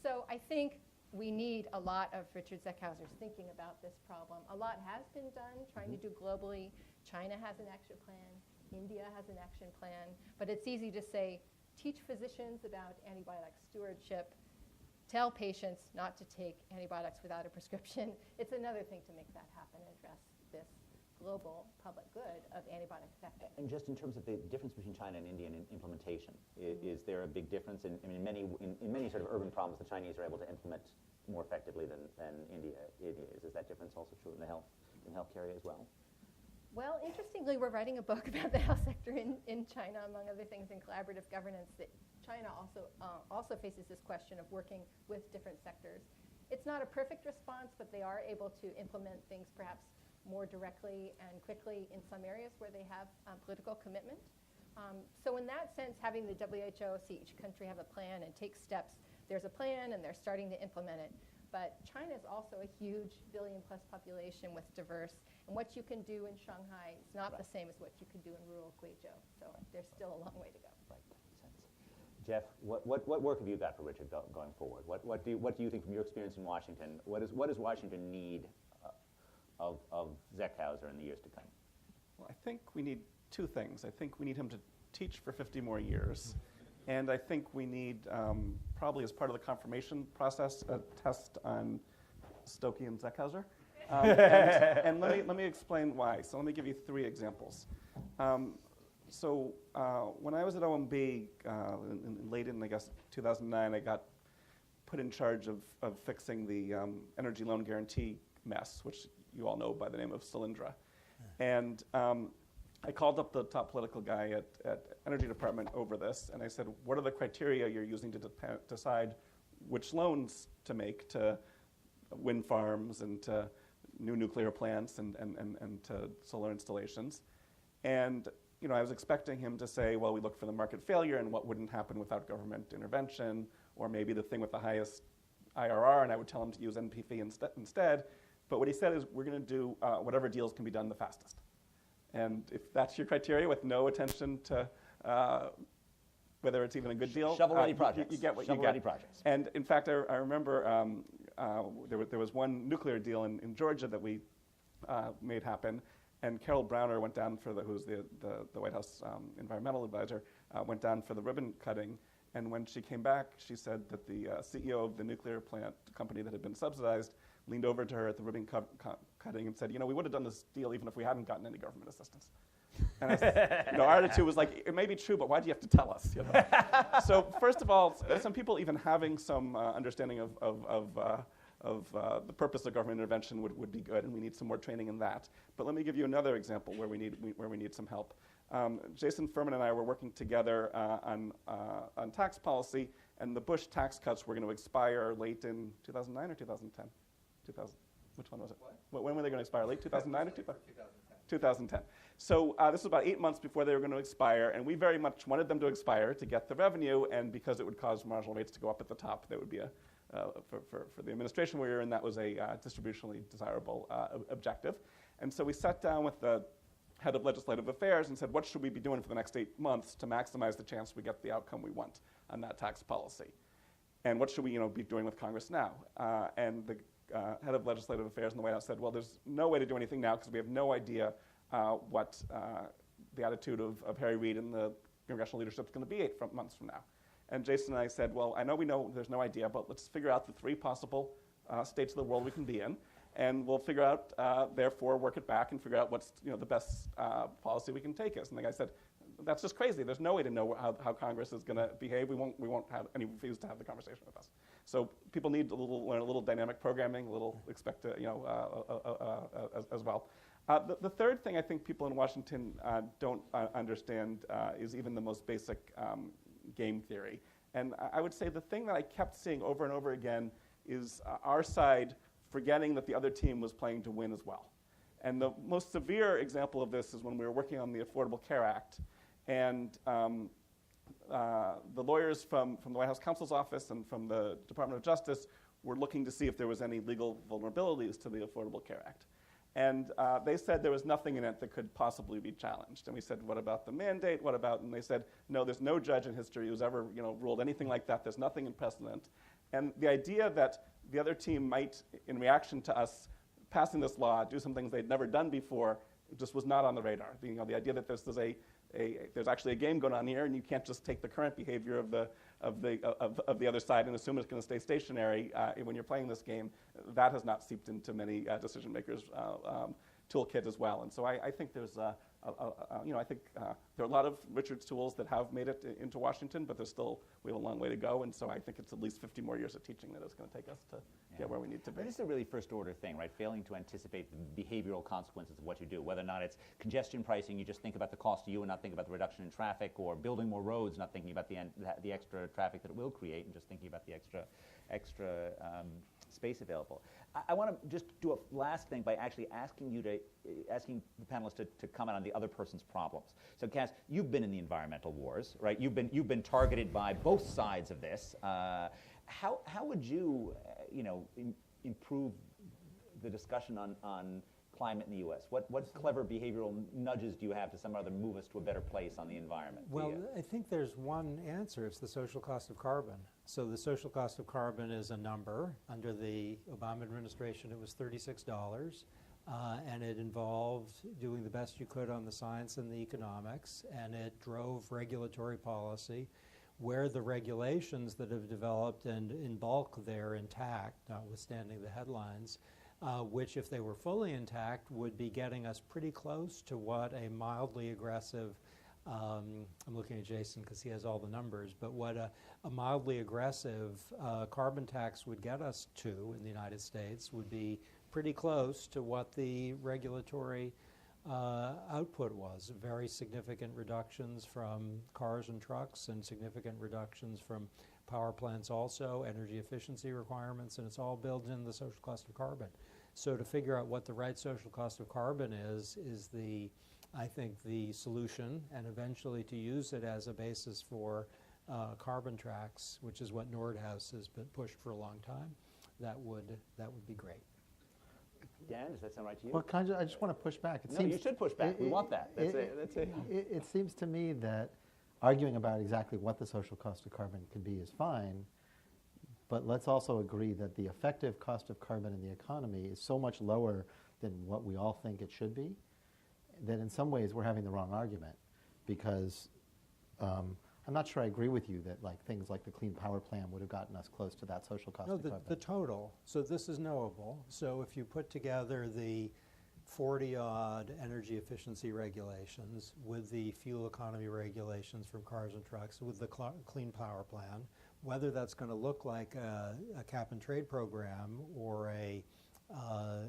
So I think we need a lot of Richard Zeckhauser's thinking about this problem. A lot has been done trying to do globally. China has an action plan. India has an action plan. But it's easy to say, teach physicians about antibiotic stewardship, tell patients not to take antibiotics without a prescription. It's another thing to make that happen and address this global public good of antibiotic effectiveness. And just in terms of the difference between China and India in implementation, is there a big difference? In many sort of urban problems, the Chinese are able to implement more effectively than India is. Is that difference also true in the healthcare area as well? Well, interestingly, we're writing a book about the health sector in China, among other things, in collaborative governance, that China also faces this question of working with different sectors. It's not a perfect response, but they are able to implement things perhaps more directly and quickly in some areas where they have political commitment. So in that sense, having the WHO see each country have a plan and take steps, there's a plan and they're starting to implement it. But China is also a huge billion-plus population with diverse, and what you can do in Shanghai is not the same as what you could do in rural Guizhou. So there's still a long way to go. Right, that makes sense. Jeff, what work have you got for Richard going forward? What do you think from your experience in Washington? What does Washington need of Zeckhauser in the years to come? Well, I think we need two things. I think we need him to teach for 50 more years. And I think we need, probably as part of the confirmation process, a test on Stokey and Zeckhauser. And let me explain why. So let me give you 3 examples. When I was at OMB, late in, I guess, 2009, I got put in charge of fixing the energy loan guarantee mess, which you all know by the name of Solyndra. And I called up the top political guy at Energy Department over this, and I said, what are the criteria you're using to decide which loans to make to wind farms and to new nuclear plants and to solar installations? And I was expecting him to say, well, we look for the market failure and what wouldn't happen without government intervention, or maybe the thing with the highest IRR, and I would tell him to use NPV instead. But what he said is, we're going to do whatever deals can be done the fastest. And if that's your criteria, with no attention to whether it's even a good deal, shovel-ready projects. You get what shovel-ready you get. projects. And in fact, I remember there was one nuclear deal in Georgia that we made happen, and Carol Browner went down who's the White House environmental advisor, went down for the ribbon cutting. And when she came back, she said that the CEO of the nuclear plant company that had been subsidized leaned over to her at the ribbon cutting and said, we would have done this deal even if we hadn't gotten any government assistance. And I said, our attitude was like, it may be true, but why do you have to tell us? So first of all, some people even having some understanding of the purpose of government intervention would be good, and we need some more training in that. But let me give you another example where we need some help. Jason Furman and I were working together on tax policy, and the Bush tax cuts were going to expire late in 2009 or 2010? Which one was it? What? When were they going to expire? Late 2009 or 2010? 2010. So this was about 8 months before they were going to expire, and we very much wanted them to expire to get the revenue, and because it would cause marginal rates to go up at the top, that would be for the administration we were in, that was a distributionally desirable objective. And so we sat down with the head of legislative affairs and said, what should we be doing for the next 8 months to maximize the chance we get the outcome we want on that tax policy? And what should we be doing with Congress now? And the head of legislative affairs in the White House said, well, there's no way to do anything now because we have no idea what the attitude of Harry Reid and the congressional leadership is going to be 8 months from now. And Jason and I said, well, I know we know there's no idea, but let's figure out the 3 possible states of the world we can be in, and we'll figure out, therefore, work it back and figure out what's the best policy we can take us. And the guy said, that's just crazy. There's no way to know how Congress is going to behave. We won't have any refuse to have the conversation with us. So people need learn a little dynamic programming, a little expect to, as well. The third thing I think people in Washington don't understand is even the most basic game theory. And I would say the thing that I kept seeing over and over again is our side forgetting that the other team was playing to win as well. And the most severe example of this is when we were working on the Affordable Care Act. And the lawyers from the White House counsel's office and from the Department of Justice were looking to see if there was any legal vulnerabilities to the Affordable Care Act. And they said there was nothing in it that could possibly be challenged. And we said, what about the mandate? What about? And they said, no, there's no judge in history who's ever ruled anything like that. There's nothing in precedent. And the idea that the other team might, in reaction to us passing this law, do some things they'd never done before, just was not on the radar. The idea that this is there's actually a game going on here, and you can't just take the current behavior of the other side and assume it's going to stay stationary when you're playing this game. That has not seeped into many decision makers' toolkit as well. And so I think there's I think there are a lot of Richard's tools that have made it into Washington, but we have a long way to go. And so I think it's at least 50 more years of teaching that it's going to take us to get where we need to be. But this is a really first-order thing, right? Failing to anticipate the behavioral consequences of what you do, whether or not it's congestion pricing, you just think about the cost to you and not think about the reduction in traffic, or building more roads, not thinking about the extra traffic that it will create, and just thinking about the extra space available. I want to just do a last thing by actually asking the panelists to comment on the other person's problems. So, Cass, you've been in the environmental wars, right? You've been targeted by both sides of this. How would you, improve the discussion on climate in the U.S.? What clever behavioral nudges do you have to somehow to move us to a better place on the environment? Well, I think there's one answer. It's the social cost of carbon. So the social cost of carbon is a number. Under the Obama administration, it was $36, and it involved doing the best you could on the science and the economics, and it drove regulatory policy where the regulations that have developed and in bulk they're intact, notwithstanding the headlines, which, if they were fully intact, would be getting us pretty close to what a mildly aggressive, I'm looking at Jason because he has all the numbers, but what a mildly aggressive carbon tax would get us to in the United States would be pretty close to what the regulatory output was. Very significant reductions from cars and trucks and significant reductions from power plants also, energy efficiency requirements, and it's all built in the social cost of carbon. So to figure out what the right social cost of carbon is I think the solution, and eventually to use it as a basis for carbon tracks, which is what Nordhaus has been pushed for a long time, that would be great. Dan, does that sound right to you? Well, I just want to push back. No, you should push back. We want that. It seems to me that arguing about exactly what the social cost of carbon can be is fine, but let's also agree that the effective cost of carbon in the economy is so much lower than what we all think it should be, that in some ways we're having the wrong argument, because I'm not sure I agree with you that things like the Clean Power Plan would have gotten us close to that social cost of carbon. The total. So this is knowable. So if you put together the 40-odd energy efficiency regulations with the fuel economy regulations from cars and trucks, with the Clean Power Plan, whether that's going to look like a cap and trade program or a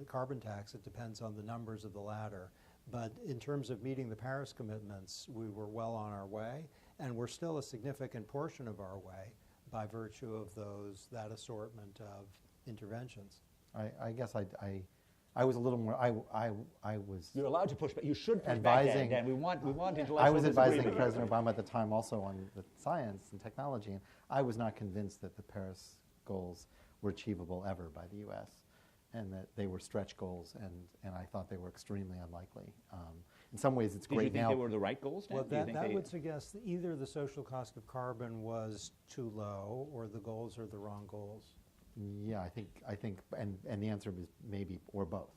carbon tax, it depends on the numbers of the latter. But in terms of meeting the Paris commitments, we were well on our way, and we're still a significant portion of our way by virtue of that assortment of interventions. I guess I was a little more. I was. You're allowed to push back. You should push advising, back, Dan. We want intellectual I was advising disagreement. President Obama at the time also on the science and technology, and I was not convinced that the Paris goals were achievable ever by the U.S. and that they were stretch goals, and I thought they were extremely unlikely. In some ways, it's great now. Did you think they were the right goals, Dan? Well, that would suggest that either the social cost of carbon was too low, or the goals are the wrong goals. Yeah, I think, and the answer is maybe or both.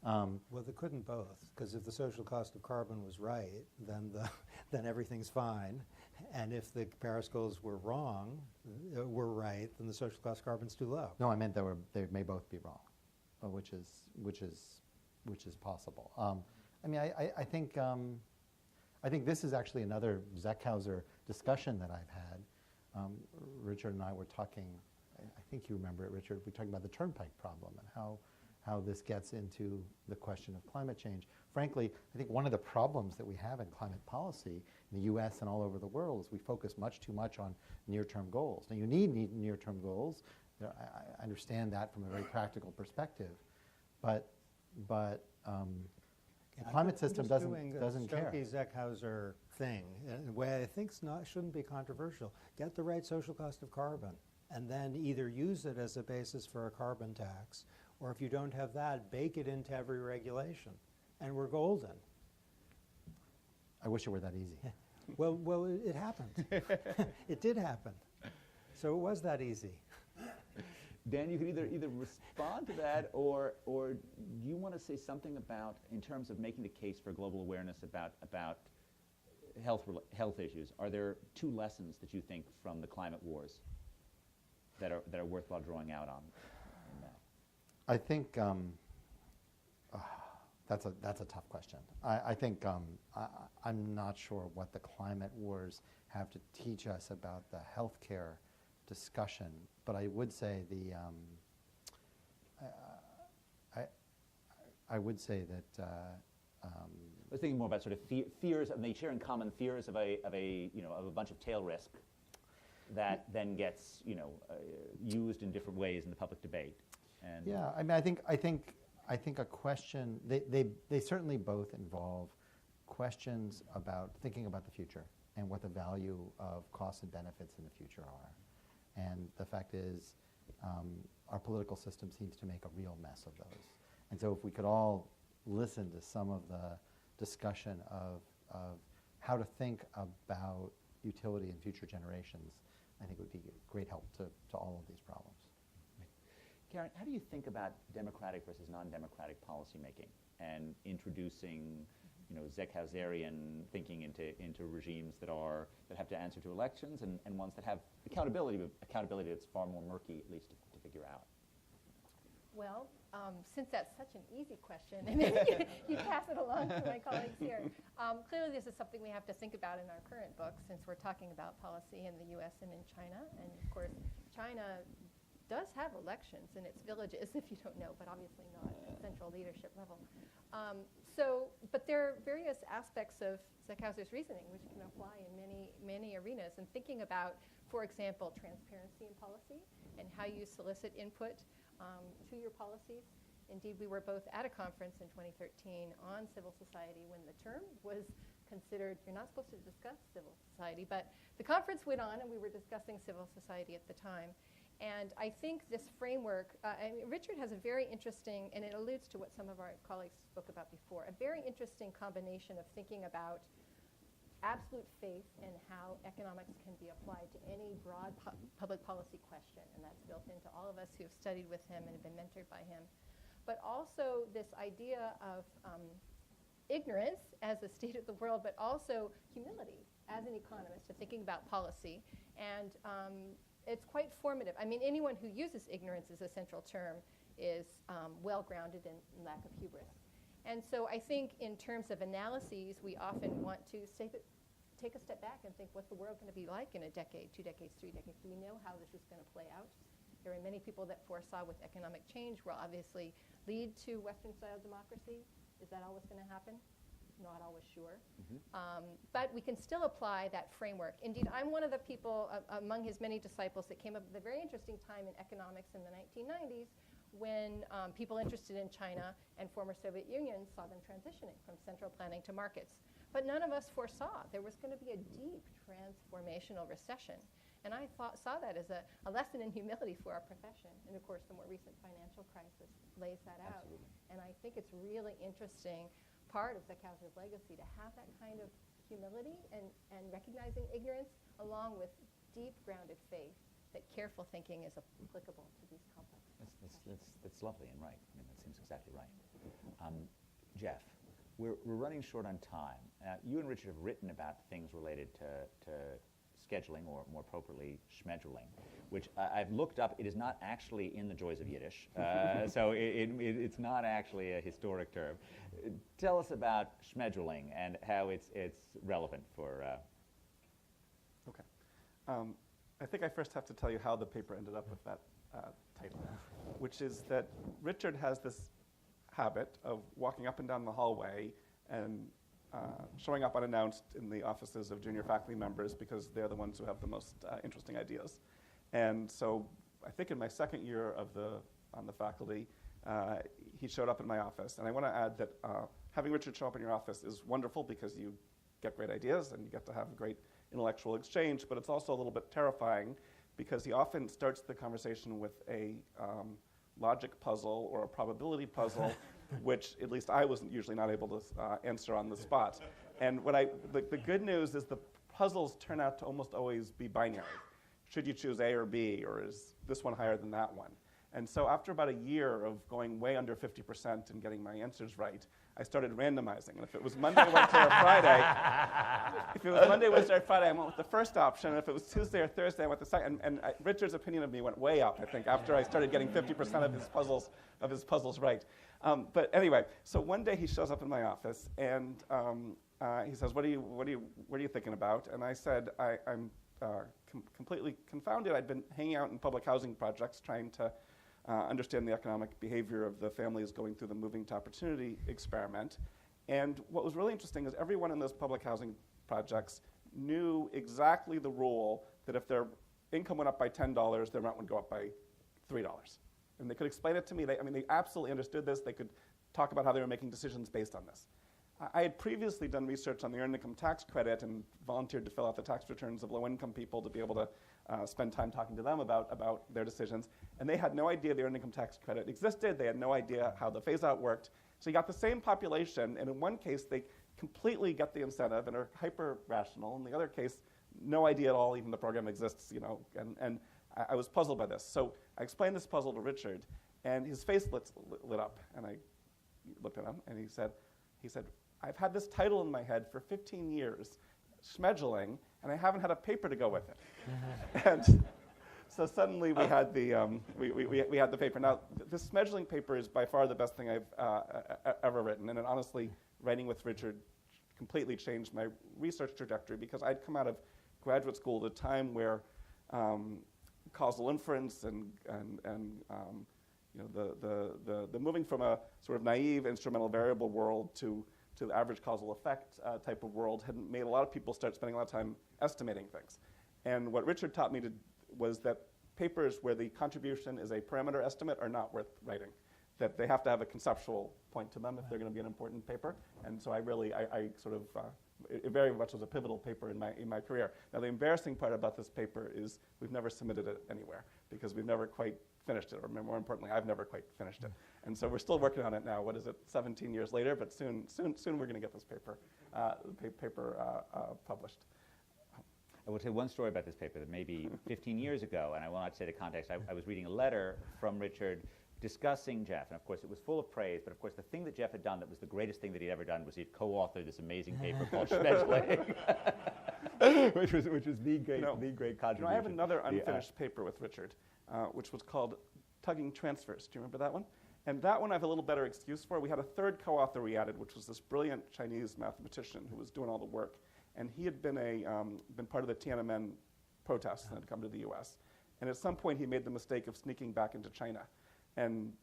Well, they couldn't both, because if the social cost of carbon was right, then everything's fine, and if the Paris goals were right, then the social cost of carbon's too low. No, I meant they may both be wrong, which is possible. I mean, I think this is actually another Zeckhauser discussion that I've had. Richard and I were talking. I think you remember it, Richard. We talked about the turnpike problem and how this gets into the question of climate change. Frankly, I think one of the problems that we have in climate policy in the U.S. and all over the world is we focus much too much on near-term goals. Now, you need near-term goals. I understand that from a very practical perspective, but the climate system doesn't care. Stokey Zeckhauser thing, in a way I think shouldn't be controversial. Get the right social cost of carbon, and then either use it as a basis for a carbon tax, or if you don't have that, bake it into every regulation, and we're golden. I wish it were that easy. Well, it happened. It did happen. So it was that easy. Dan, you could either respond to that, or do you want to say something about, in terms of making the case for global awareness about health issues? Are there two lessons that you think from the climate wars that are worthwhile drawing out on? I think that's a tough question. I think I'm not sure what the climate wars have to teach us about the healthcare discussion, but I would say I would say that. I was thinking more about sort of fears, and they share in common fears of a bunch of tail risk that then gets used in different ways in the public debate. Yeah, I mean, I think a question, they certainly both involve questions about thinking about the future and what the value of costs and benefits in the future are. And the fact is, our political system seems to make a real mess of those. And so if we could all listen to some of the discussion of how to think about utility in future generations, I think would be great help to all of these problems. Karen, how do you think about democratic versus non-democratic policymaking and introducing, Zeckhauserian thinking into regimes that have to answer to elections and ones that have accountability, but accountability that's far more murky, at least to figure out? Well, since that's such an easy question, and maybe you pass it along to my colleagues here. Clearly, this is something we have to think about in our current book, since we're talking about policy in the U.S. and in China. And of course, China does have elections in its villages, if you don't know, but obviously not at central leadership level. But there are various aspects of Zeckhauser's reasoning which can apply in many arenas. And thinking about, for example, transparency in policy and how you solicit input to your policies. Indeed, we were both at a conference in 2013 on civil society when the term was considered, you're not supposed to discuss civil society, but the conference went on and we were discussing civil society at the time. And I think this framework, Richard has a very interesting, and it alludes to what some of our colleagues spoke about before, a very interesting combination of thinking about absolute faith in how economics can be applied to any broad public policy question, and that's built into all of us who have studied with him and have been mentored by him. But also this idea of ignorance as a state of the world, but also humility as an economist to thinking about policy. And it's quite formative. I mean, anyone who uses ignorance as a central term is well-grounded in lack of hubris. And so I think in terms of analyses, we often want to take a step back and think, what's the world going to be like in a decade, 2 decades, 3 decades? Do we know how this is going to play out? There are many people that foresaw with economic change will obviously lead to Western-style democracy. Is that always going to happen? Not always sure. But we can still apply that framework. Indeed, I'm one of the people among his many disciples that came up at a very interesting time in economics in the 1990s when people interested in China and former Soviet Union saw them transitioning from central planning to markets. But none of us foresaw there was going to be a deep transformational recession. And I saw that as a lesson in humility for our profession. And of course, the more recent financial crisis lays that out. Absolutely. And I think it's really interesting part of Zeckhauser's legacy to have that kind of humility and recognizing ignorance along with deep grounded faith that careful thinking is applicable to these complex questions. That's lovely and right. I mean, that seems exactly right. Jeff, we're running short on time. You and Richard have written about things related to scheduling, or more appropriately, schmeduling, which I've looked up. It is not actually in the Joys of Yiddish, so it's not actually a historic term. Tell us about schmeduling and how it's relevant for... Okay. I think I first have to tell you how the paper ended up with that title, which is that Richard has this habit of walking up and down the hallway and showing up unannounced in the offices of junior faculty members because they're the ones who have the most interesting ideas. And so I think in my second year on the faculty, he showed up in my office. And I want to add that having Richard show up in your office is wonderful because you get great ideas and you get to have a great intellectual exchange, but it's also a little bit terrifying because he often starts the conversation with a logic puzzle or a probability puzzle, which at least I was usually not able to answer on the spot. And the good news is the puzzles turn out to almost always be binary. Should you choose A or B, or is this one higher than that one? And so after about a year of going way under 50% and getting my answers right, I started randomizing. And if it was Monday, Wednesday, or Friday, I went with the first option. And if it was Tuesday or Thursday, I went with the second. And Richard's opinion of me went way up, I think, after I started getting 50% of his puzzles right. But anyway, so one day he shows up in my office and he says, "What are you thinking about?" And I said, "I'm completely confounded. I'd been hanging out in public housing projects trying to understand the economic behavior of the families going through the Moving to Opportunity experiment. And what was really interesting is everyone in those public housing projects knew exactly the rule that if their income went up by $10, their rent would go up by $3. And they could explain it to me. They absolutely understood this. They could talk about how they were making decisions based on this. I had previously done research on the earned income tax credit and volunteered to fill out the tax returns of low-income people to be able to spend time talking to them about their decisions. And they had no idea the earned income tax credit existed. They had no idea how the phase-out worked. So you got the same population, and in one case, they completely get the incentive and are hyper-rational. In the other case, no idea at all even the program exists, and I was puzzled by this. So I explained this puzzle to Richard, and his face lit up, and I looked at him, and he said, I've had this title in my head for 15 years, schmeduling, and I haven't had a paper to go with it. And so suddenly we had the we had the paper. Now, this scheduling paper is by far the best thing I've ever written, and it honestly, writing with Richard completely changed my research trajectory because I'd come out of graduate school at a time where causal inference and the moving from a sort of naive instrumental variable world to the average causal effect type of world had made a lot of people start spending a lot of time estimating things. And what Richard taught me was that papers where the contribution is a parameter estimate are not worth writing, that they have to have a conceptual point to them if they're going to be an important paper. And so I sort of, it very much was a pivotal paper in my career. Now the embarrassing part about this paper is we've never submitted it anywhere because we've never quite finished it, or more importantly, I've never quite finished it. And so we're still working on it now. What is it, 17 years later? But soon we're going to get this paper, published. I will tell you one story about this paper that maybe 15 years ago, and I will not say the context. I was reading a letter from Richard discussing Jeff, and of course it was full of praise, but of course the thing that Jeff had done that was the greatest thing that he'd ever done was he'd co-authored this amazing paper called Schmeduling, which was the great contribution. I have another unfinished paper with Richard, which was called Tugging Transfers. Do you remember that one? And that one I have a little better excuse for. We had a third co-author we added, which was this brilliant Chinese mathematician who was doing all the work. And he had been been part of the Tiananmen protests and had come to the U.S. And at some point he made the mistake of sneaking back into China. And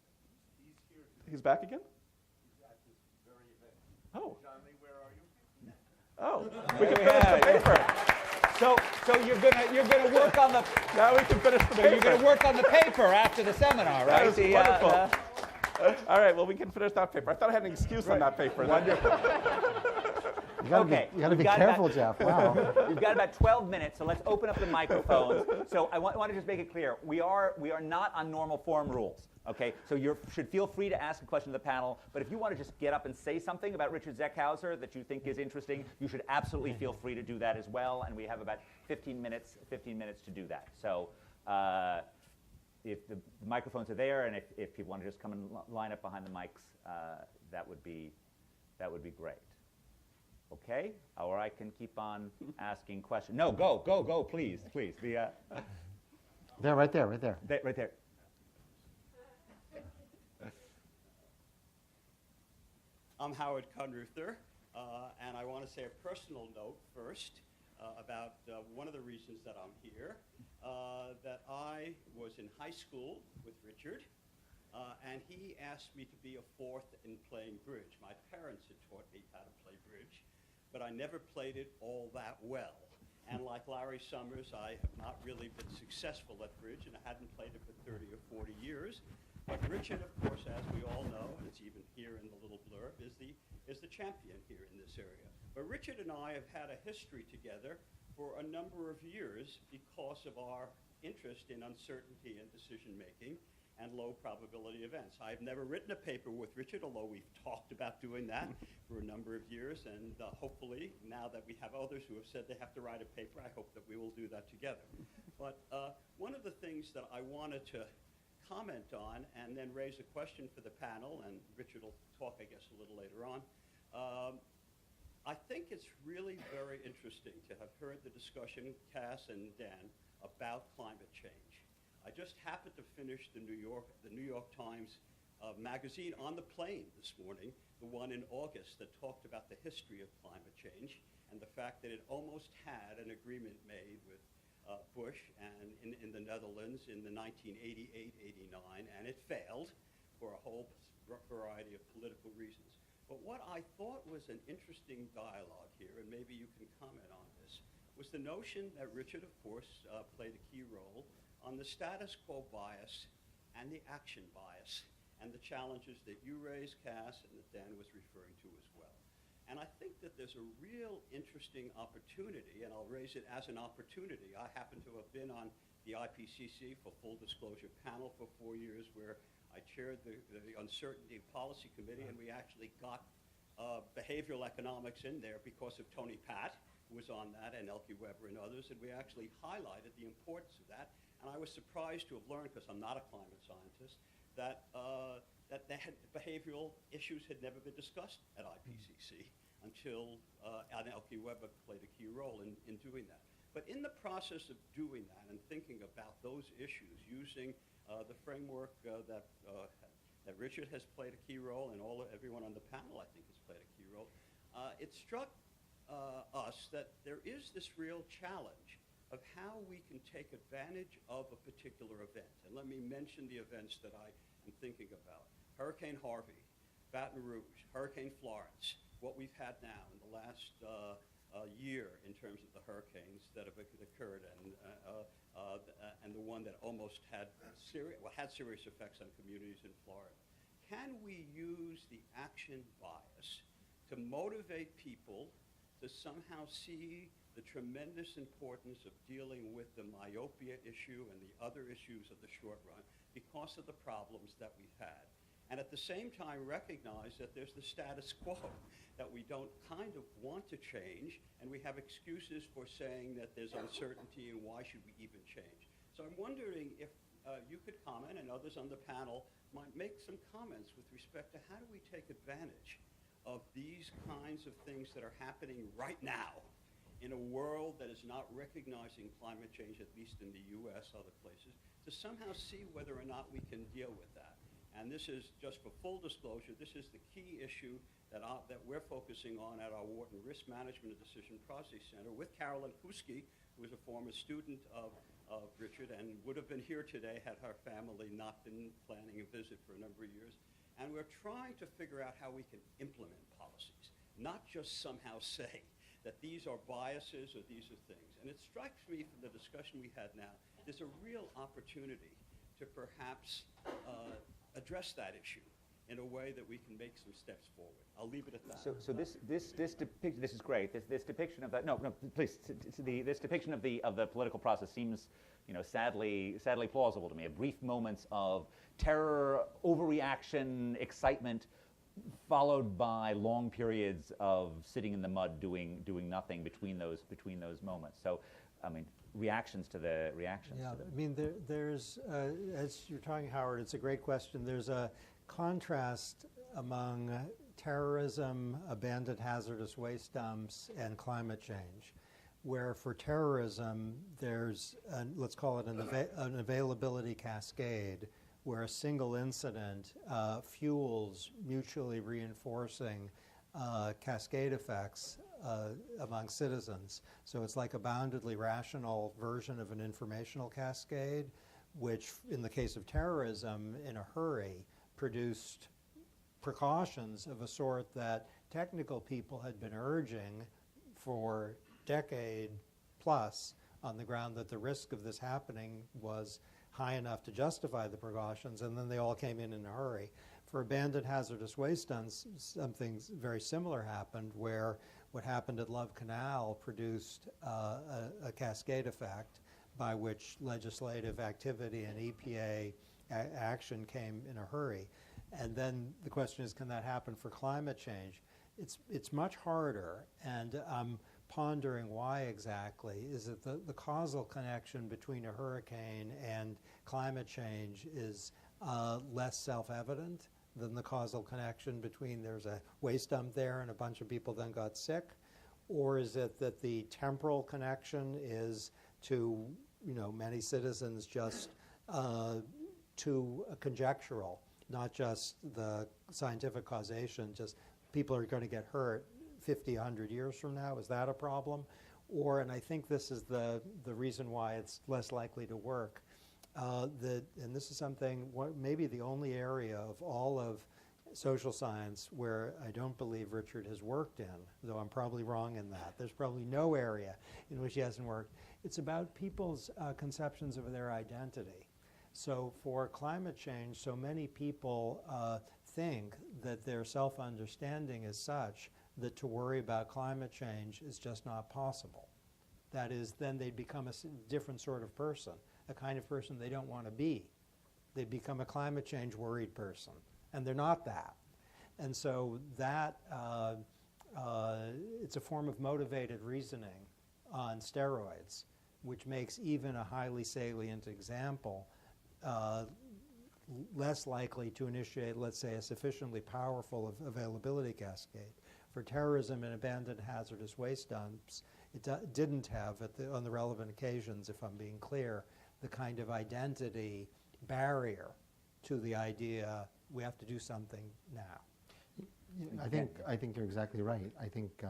he's back again? He's at this very event. Oh. John Lee, where are you? Oh, we can finish the paper. So you're gonna work on the. Now we can finish the paper. You're gonna work on the paper after the seminar, right? That is wonderful. All right, well we can finish that paper. I thought I had an excuse on that paper. Wonderful. You gotta be careful, Jeff. Wow. We've got about 12 minutes, so let's open up the microphones. So I want to just make it clear, we are not on normal form rules. Okay, so you should feel free to ask a question to the panel, but if you want to just get up and say something about Richard Zeckhauser that you think is interesting, you should absolutely feel free to do that as well, and we have about 15 minutes to do that. So if the microphones are there, and if people want to just come and line up behind the mics, that would be great. Okay, or I can keep on asking questions. No, go, please. There, right there. Right there. I'm Howard Conruther, and I want to say a personal note first about one of the reasons that I'm here, that I was in high school with Richard, and he asked me to be a fourth in playing bridge. My parents had taught me how to play bridge, but I never played it all that well. And like Larry Summers, I have not really been successful at bridge, and I hadn't played it for 30 or 40 years. But Richard, of course, as we all know, and it's even here in the little blurb, is the champion here in this area. But Richard and I have had a history together for a number of years because of our interest in uncertainty and decision-making and low probability events. I've never written a paper with Richard, although we've talked about doing that for a number of years, and hopefully, now that we have others who have said they have to write a paper, I hope that we will do that together. But one of the things that I wanted to comment on and then raise a question for the panel, and Richard will talk, I guess, a little later on. I think it's really very interesting to have heard the discussion, Cass and Dan, about climate change. I just happened to finish the New York Times magazine on the plane this morning, the one in August that talked about the history of climate change and the fact that it almost had an agreement made with Bush and in the Netherlands in the 1988-89, and it failed for a whole variety of political reasons. But what I thought was an interesting dialogue here, and maybe you can comment on this, was the notion that Richard, of course, played a key role on the status quo bias and the action bias, and the challenges that you raised, Cass, and that Dan was referring to as well. And I think that there's a real interesting opportunity, and I'll raise it as an opportunity. I happen to have been on the IPCC, for full disclosure, panel for 4 years, where I chaired the Uncertainty Policy Committee, and we actually got behavioral economics in there because of Tony Patt, who was on that, and Elke Weber and others, and we actually highlighted the importance of that. And I was surprised to have learned, because I'm not a climate scientist, that behavioral issues had never been discussed at IPCC until Elke Weber played a key role in doing that. But in the process of doing that and thinking about those issues, using the framework that Richard has played a key role, and everyone on the panel, I think, has played a key role, it struck us that there is this real challenge of how we can take advantage of a particular event. And let me mention the events that I am thinking about. Hurricane Harvey, Baton Rouge, Hurricane Florence, what we've had now in the last year in terms of the hurricanes that have occurred, and the one that almost had serious effects on communities in Florida. Can we use the action bias to motivate people to somehow see the tremendous importance of dealing with the myopia issue and the other issues of the short run because of the problems that we've had? And at the same time recognize that there's the status quo that we don't kind of want to change, and we have excuses for saying that there's uncertainty and why should we even change. So I'm wondering if you could comment, and others on the panel might make some comments with respect to how do we take advantage of these kinds of things that are happening right now in a world that is not recognizing climate change, at least in the US, other places, to somehow see whether or not we can deal with that. And this is, just for full disclosure, this is the key issue that we're focusing on at our Wharton Risk Management and Decision Process Center with Carolyn Kuski, who is a former student of Richard and would have been here today had her family not been planning a visit for a number of years. And we're trying to figure out how we can implement policies, not just somehow say that these are biases or these are things. And it strikes me from the discussion we had now, there's a real opportunity to perhaps address that issue in a way that we can make some steps forward. I'll leave it at that. So this is great. This depiction of that. No, please. This depiction of the political process seems, sadly plausible to me. Brief moments of terror, overreaction, excitement, followed by long periods of sitting in the mud, doing nothing between those moments. So, I mean, reactions to the reactions. Yeah, I mean, there's as you're talking, Howard, it's a great question. There's a contrast among terrorism, abandoned hazardous waste dumps, and climate change, where for terrorism, there's, let's call it an availability cascade, where a single incident fuels mutually reinforcing cascade effects among citizens. So it's like a boundedly rational version of an informational cascade, which in the case of terrorism, in a hurry, produced precautions of a sort that technical people had been urging for decade plus on the ground that the risk of this happening was high enough to justify the precautions, and then they all came in a hurry. For abandoned hazardous waste dumps, something very similar happened, where what happened at Love Canal produced a cascade effect by which legislative activity and EPA action came in a hurry. And then the question is, can that happen for climate change? It's much harder, and I'm pondering why exactly. Is it the causal connection between a hurricane and climate change is less self-evident than the causal connection between there's a waste dump there and a bunch of people then got sick? Or is it that the temporal connection is to, many citizens just too conjectural, not just the scientific causation, just people are going to get hurt 50, 100 years from now? Is that a problem? Or, and I think this is the reason why it's less likely to work, and this is something, maybe the only area of all of social science where I don't believe Richard has worked in, though I'm probably wrong in that. There's probably no area in which he hasn't worked. It's about people's conceptions of their identity. So for climate change, so many people think that their self-understanding is such that to worry about climate change is just not possible. That is, then they become a different sort of person, a kind of person they don't want to be. They become a climate change worried person, and they're not that. And so that, it's a form of motivated reasoning on steroids, which makes even a highly salient example less likely to initiate, let's say, a sufficiently powerful availability cascade. For terrorism and abandoned hazardous waste dumps, it didn't have, on the relevant occasions, if I'm being clear, the kind of identity barrier to the idea we have to do something now. I think you're exactly right. I think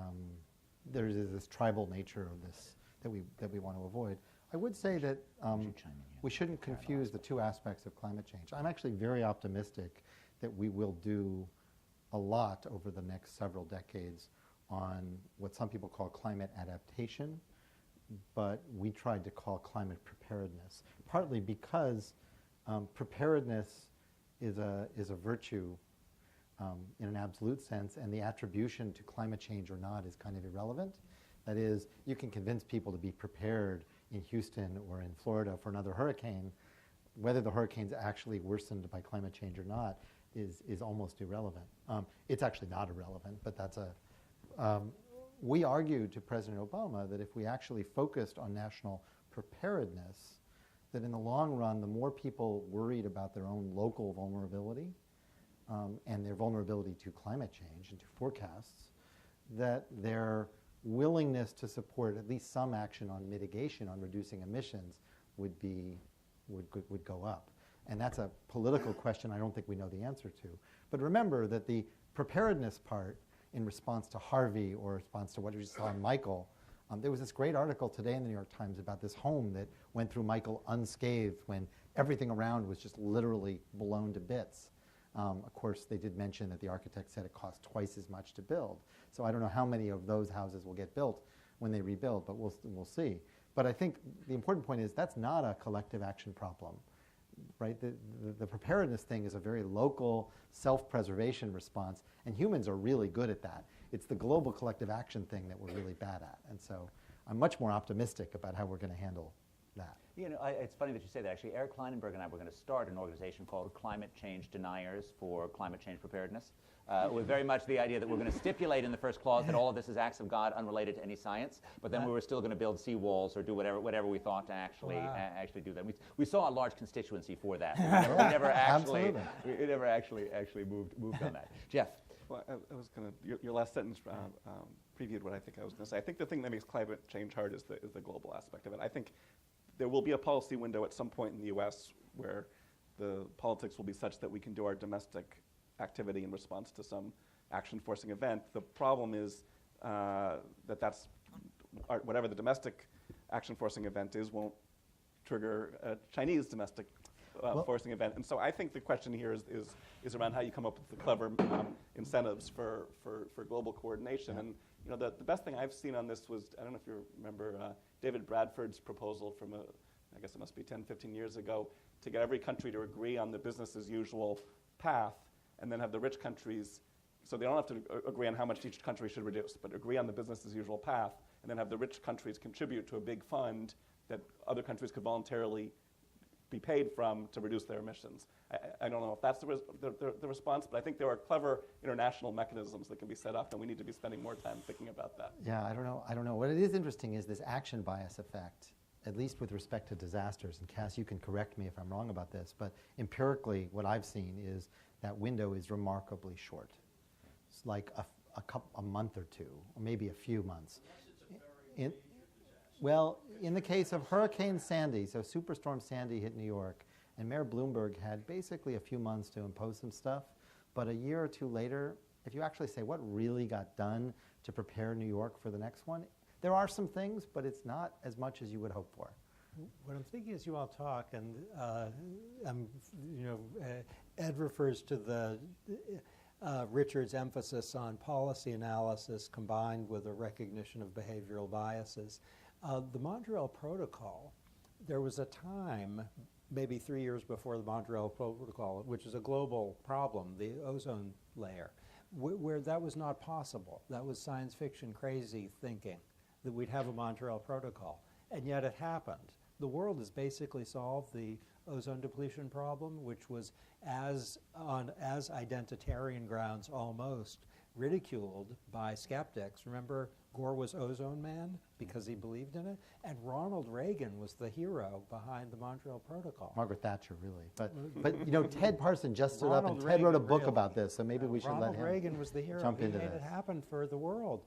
there is this tribal nature of this that we want to avoid. I would say that we shouldn't confuse the two aspects of climate change. I'm actually very optimistic that we will do a lot over the next several decades on what some people call climate adaptation, but we tried to call climate preparedness, partly because preparedness is a virtue in an absolute sense, and the attribution to climate change or not is kind of irrelevant. That is, you can convince people to be prepared in Houston or in Florida for another hurricane. Whether the hurricane's actually worsened by climate change or not is almost irrelevant. It's actually not irrelevant, but that's we argued to President Obama that if we actually focused on national preparedness, that in the long run, the more people worried about their own local vulnerability and their vulnerability to climate change and to forecasts, that their willingness to support at least some action on mitigation, on reducing emissions, would go up. And that's a political question I don't think we know the answer to. But remember that the preparedness part in response to Harvey or response to what we saw in Michael, there was this great article today in the New York Times about this home that went through Michael unscathed when everything around was just literally blown to bits. Of course, they did mention that the architect said it cost twice as much to build. So I don't know how many of those houses will get built when they rebuild, but we'll see. But I think the important point is that's not a collective action problem, right? The preparedness thing is a very local self-preservation response, and humans are really good at that. It's the global collective action thing that we're really bad at. And so I'm much more optimistic about how we're going to handle that. You know, it's funny that you say that. Actually, Eric Kleinenberg and I were going to start an organization called Climate Change Deniers for Climate Change Preparedness, with very much the idea that we're going to stipulate in the first clause that all of this is acts of God unrelated to any science, but then we were still going to build seawalls or do whatever we thought to actually do that. We saw a large constituency for that. We never actually moved on that. Jeff. Well, I was going to, your last sentence previewed what I think I was going to say. I think the thing that makes climate change hard is the global aspect of it. I think there will be a policy window at some point in the U.S. where the politics will be such that we can do our domestic activity in response to some action-forcing event. The problem is that's whatever the domestic action-forcing event is won't trigger a Chinese domestic forcing event. And so I think the question here is around how you come up with the clever incentives for global coordination. And you know, the best thing I've seen on this was, I don't know if you remember David Bradford's proposal from I guess it must be 10, 15 years ago, to get every country to agree on the business as usual path, and then have the rich countries, so they don't have to agree on how much each country should reduce, but agree on the business as usual path, and then have the rich countries contribute to a big fund that other countries could voluntarily be paid from to reduce their emissions. I don't know if that's the response, but I think there are clever international mechanisms that can be set up, and we need to be spending more time thinking about that. Yeah, I don't know. What it is interesting is this action bias effect, at least with respect to disasters. And Cass, you can correct me if I'm wrong about this, but empirically, what I've seen is that window is remarkably short. It's like a month or two, or maybe a few months. Well, in the case of Hurricane Sandy, so Superstorm Sandy hit New York, and Mayor Bloomberg had basically a few months to impose some stuff, but a year or two later, if you actually say what really got done to prepare New York for the next one, there are some things, but it's not as much as you would hope for. What I'm thinking as you all talk, and Ed refers to the Richard's emphasis on policy analysis combined with a recognition of behavioral biases. The Montreal Protocol, there was a time maybe 3 years before the Montreal Protocol, which is a global problem, the ozone layer, where that was not possible. That was science fiction crazy thinking that we'd have a Montreal Protocol. And yet it happened. The world has basically solved the ozone depletion problem, which was on as identitarian grounds almost ridiculed by skeptics. Remember, Gore was ozone man because he believed in it, and Ronald Reagan was the hero behind the Montreal Protocol. Margaret Thatcher, really. But you know, Ted Parson just stood up, and Ronald Ted wrote a Reagan, book really. about this, so maybe we should let Ronald him Reagan was the hero. jump He into made this. it happen for the world,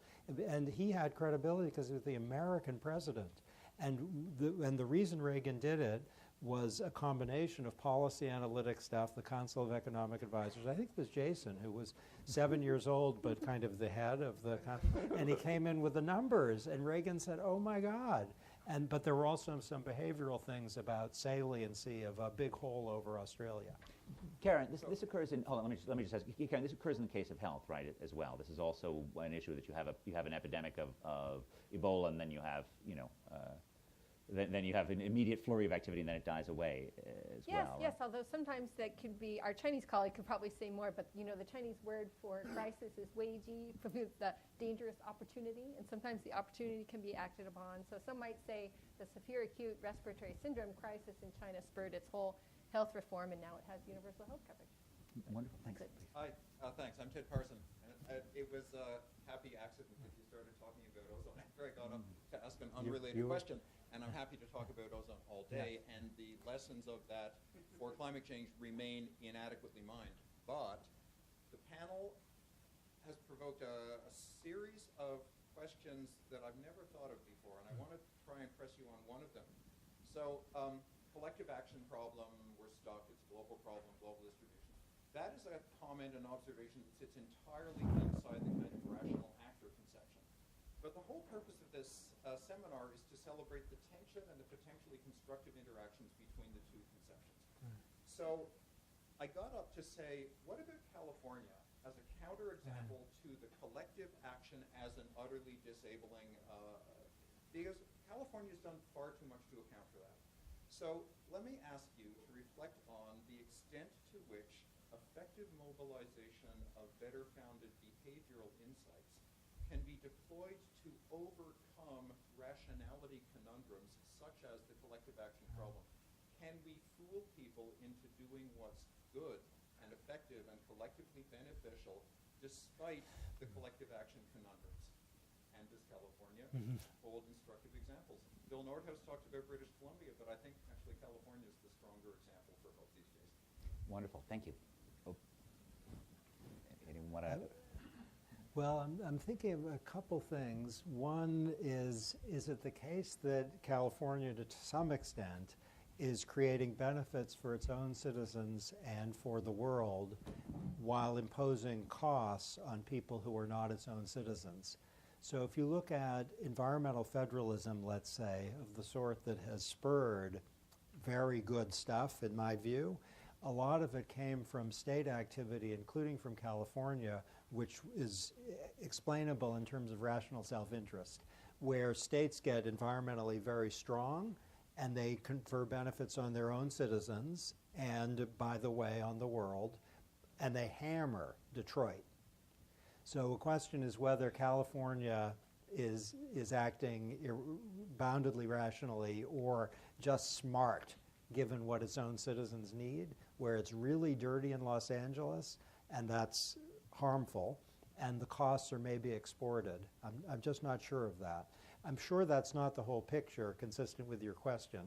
and he had credibility because he was the American president. And the reason Reagan did it was a combination of policy analytic stuff, the Council of Economic Advisors. I think it was Jason, who was 7 years old, but kind of the head of the, and he came in with the numbers, and Reagan said, "Oh my God!" But there were also some behavioral things about saliency of a big hole over Australia. Karen, this occurs in. Hold on, let me just ask. Karen, this occurs in the case of health, right? As well. This is also an issue that you have an epidemic of Ebola, and then you have then you have an immediate flurry of activity, and then it dies away as well. Yes, although sometimes that could be, our Chinese colleague could probably say more, but the Chinese word for crisis is weiji, from the dangerous opportunity, and sometimes the opportunity can be acted upon. So some might say the severe acute respiratory syndrome crisis in China spurred its whole health reform, and now it has universal health coverage. Wonderful, thanks. Hi, thanks. I'm Ted Parson. And it was a happy accident that you started talking about ozone after I got up to ask an unrelated question. And I'm happy to talk about ozone all day, and the lessons of that for climate change remain inadequately mined. But the panel has provoked a series of questions that I've never thought of before, and I want to try and press you on one of them. So, collective action problem, we're stuck, it's a global problem, global distribution. That is a comment and observation that sits entirely inside the kind of rational actor conception. But the whole purpose of this seminar is to celebrate the tension and the potentially constructive interactions between the two conceptions. So I got up to say, what about California as a counterexample to the collective action as an utterly disabling, because California's done far too much to account for that. So let me ask you to reflect on the extent to which effective mobilization of better founded behavioral insights can be deployed to overcome rationality conundrums such as the collective action problem. Can we fool people into doing what's good and effective and collectively beneficial despite the collective action conundrums? And does California hold instructive examples? Bill Nordhaus talked about British Columbia, but I think actually California is the stronger example for both these days. Wonderful, thank you. Oh. Anyone want to? Well, I'm thinking of a couple things. One is it the case that California, to some extent, is creating benefits for its own citizens and for the world while imposing costs on people who are not its own citizens? So if you look at environmental federalism, let's say, of the sort that has spurred very good stuff, in my view, a lot of it came from state activity, including from California, which is explainable in terms of rational self-interest, where states get environmentally very strong and they confer benefits on their own citizens and, by the way, on the world, and they hammer Detroit. So the question is whether California is acting boundedly rationally or just smart, given what its own citizens need, where it's really dirty in Los Angeles, and that's harmful, and the costs are maybe exported. I'm just not sure of that. I'm sure that's not the whole picture, consistent with your question.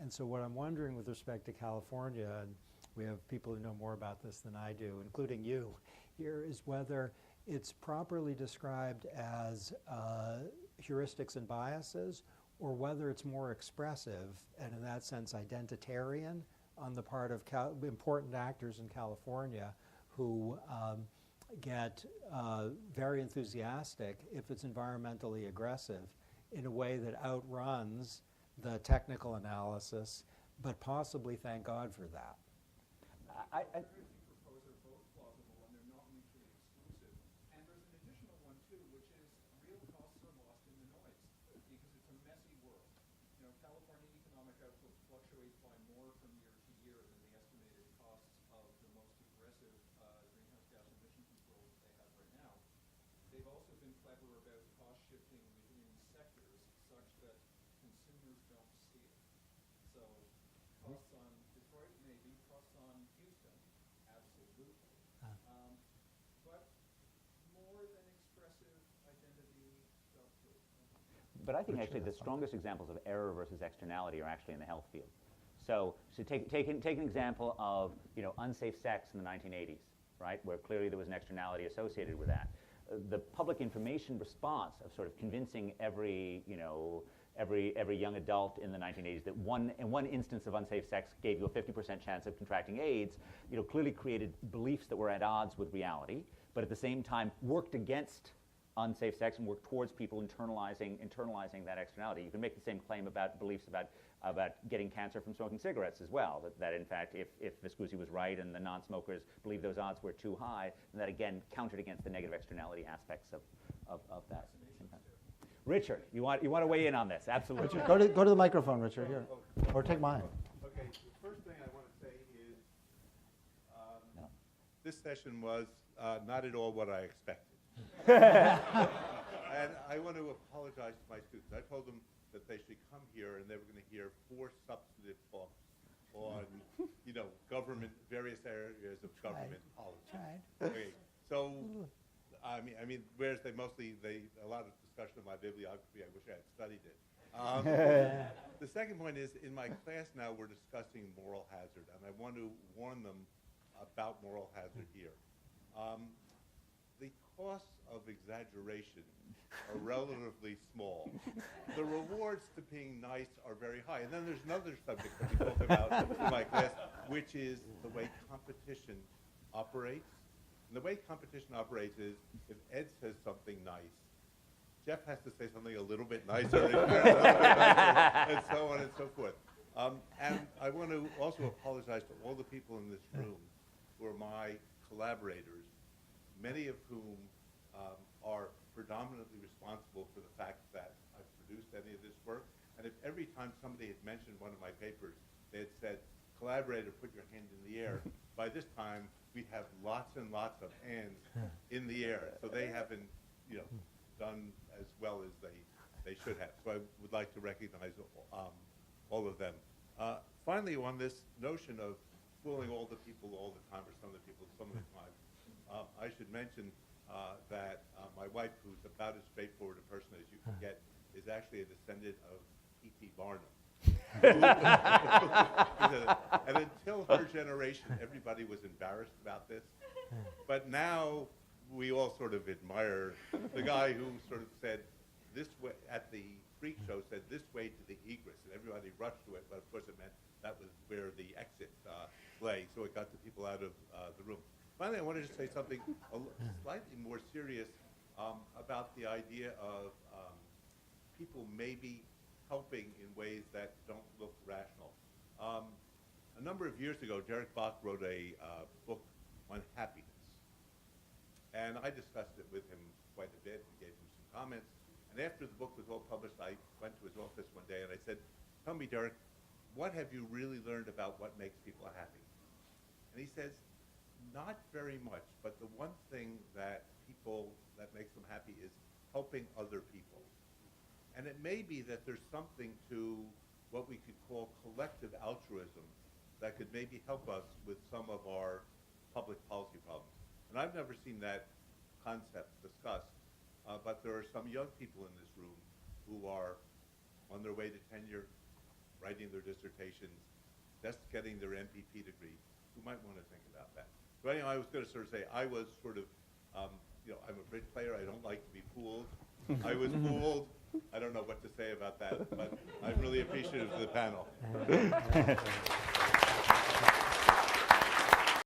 And so what I'm wondering with respect to California, and we have people who know more about this than I do, including you here, is whether it's properly described as heuristics and biases, or whether it's more expressive, and in that sense identitarian, on the part of important actors in California who get very enthusiastic if it's environmentally aggressive in a way that outruns the technical analysis, but possibly thank God for that. I propose are both plausible and they're not mutually exclusive. And there's an additional one too, which is real costs are lost in the noise because it's a messy world. California economic output fluctuates by more from year to So costs on Detroit, maybe. Costs on Houston, absolutely. But more than expressive identity stuff too. But I think actually the strongest examples of error versus externality are actually in the health field. So take an example of unsafe sex in the 1980s, right, where clearly there was an externality associated with that. The public information response of sort of convincing every young adult in the 1980s that in one instance of unsafe sex gave you a 50% chance of contracting AIDS, clearly created beliefs that were at odds with reality, but at the same time worked against unsafe sex and worked towards people internalizing that externality. You can make the same claim about beliefs about getting cancer from smoking cigarettes as well, that in fact if Viscusi was right and the non-smokers believed those odds were too high, then that again countered against the negative externality aspects of that. Richard, you want to weigh in on this? Absolutely. Richard, go to the microphone, Richard, here. Or take mine. Okay, the first thing I want to say is this session was not at all what I expected. And I want to apologize to my students. I told them that they should come here and they were going to hear 4 substantive talks on, government, various areas of government policy. Okay, so I mean, whereas a lot of discussion of my bibliography, I wish I had studied it. The second point is, in my class now, we're discussing moral hazard, and I want to warn them about moral hazard here. The costs of exaggeration are relatively small. The rewards to being nice are very high. And then there's another subject that we talk about in my class, which is the way competition operates. And the way competition operates is, if Ed says something nice, Jeff has to say something a little bit nicer, and so on and so forth. And I want to also apologize to all the people in this room who are my collaborators, many of whom are predominantly responsible for the fact that I've produced any of this work. And if every time somebody had mentioned one of my papers, they had said, collaborator, put your hand in the air, by this time we have lots and lots of hands in the air. So they haven't done as well as they should have. So I would like to recognize all of them. Finally, on this notion of fooling all the people all the time, or some of the people some of the time, I should mention that my wife, who's about as straightforward a person as you can get, is actually a descendant of P.T. Barnum. And until her generation, everybody was embarrassed about this. But now we all sort of admire the guy who sort of said this way, at the freak show, said this way to the egress, and everybody rushed to it, but of course it meant that was where the exit lay, so it got the people out of the room. Finally, I wanted to say something slightly more serious about the idea of people maybe helping in ways that don't look rational. A number of years ago, Derek Bach wrote a book on happiness. And I discussed it with him quite a bit and gave him some comments. And after the book was all published, I went to his office one day and I said, tell me, Derek, what have you really learned about what makes people happy? And he says, not very much, but the one thing that makes them happy is helping other people. And it may be that there's something to what we could call collective altruism that could maybe help us with some of our public policy problems. And I've never seen that concept discussed, but there are some young people in this room who are on their way to tenure, writing their dissertations, just getting their MPP degree, who might want to think about that. So anyway, I was going to sort of say, I was sort of, I'm a bridge player, I don't like to be fooled. I was fooled. I don't know what to say about that, but I'm really appreciative of the panel.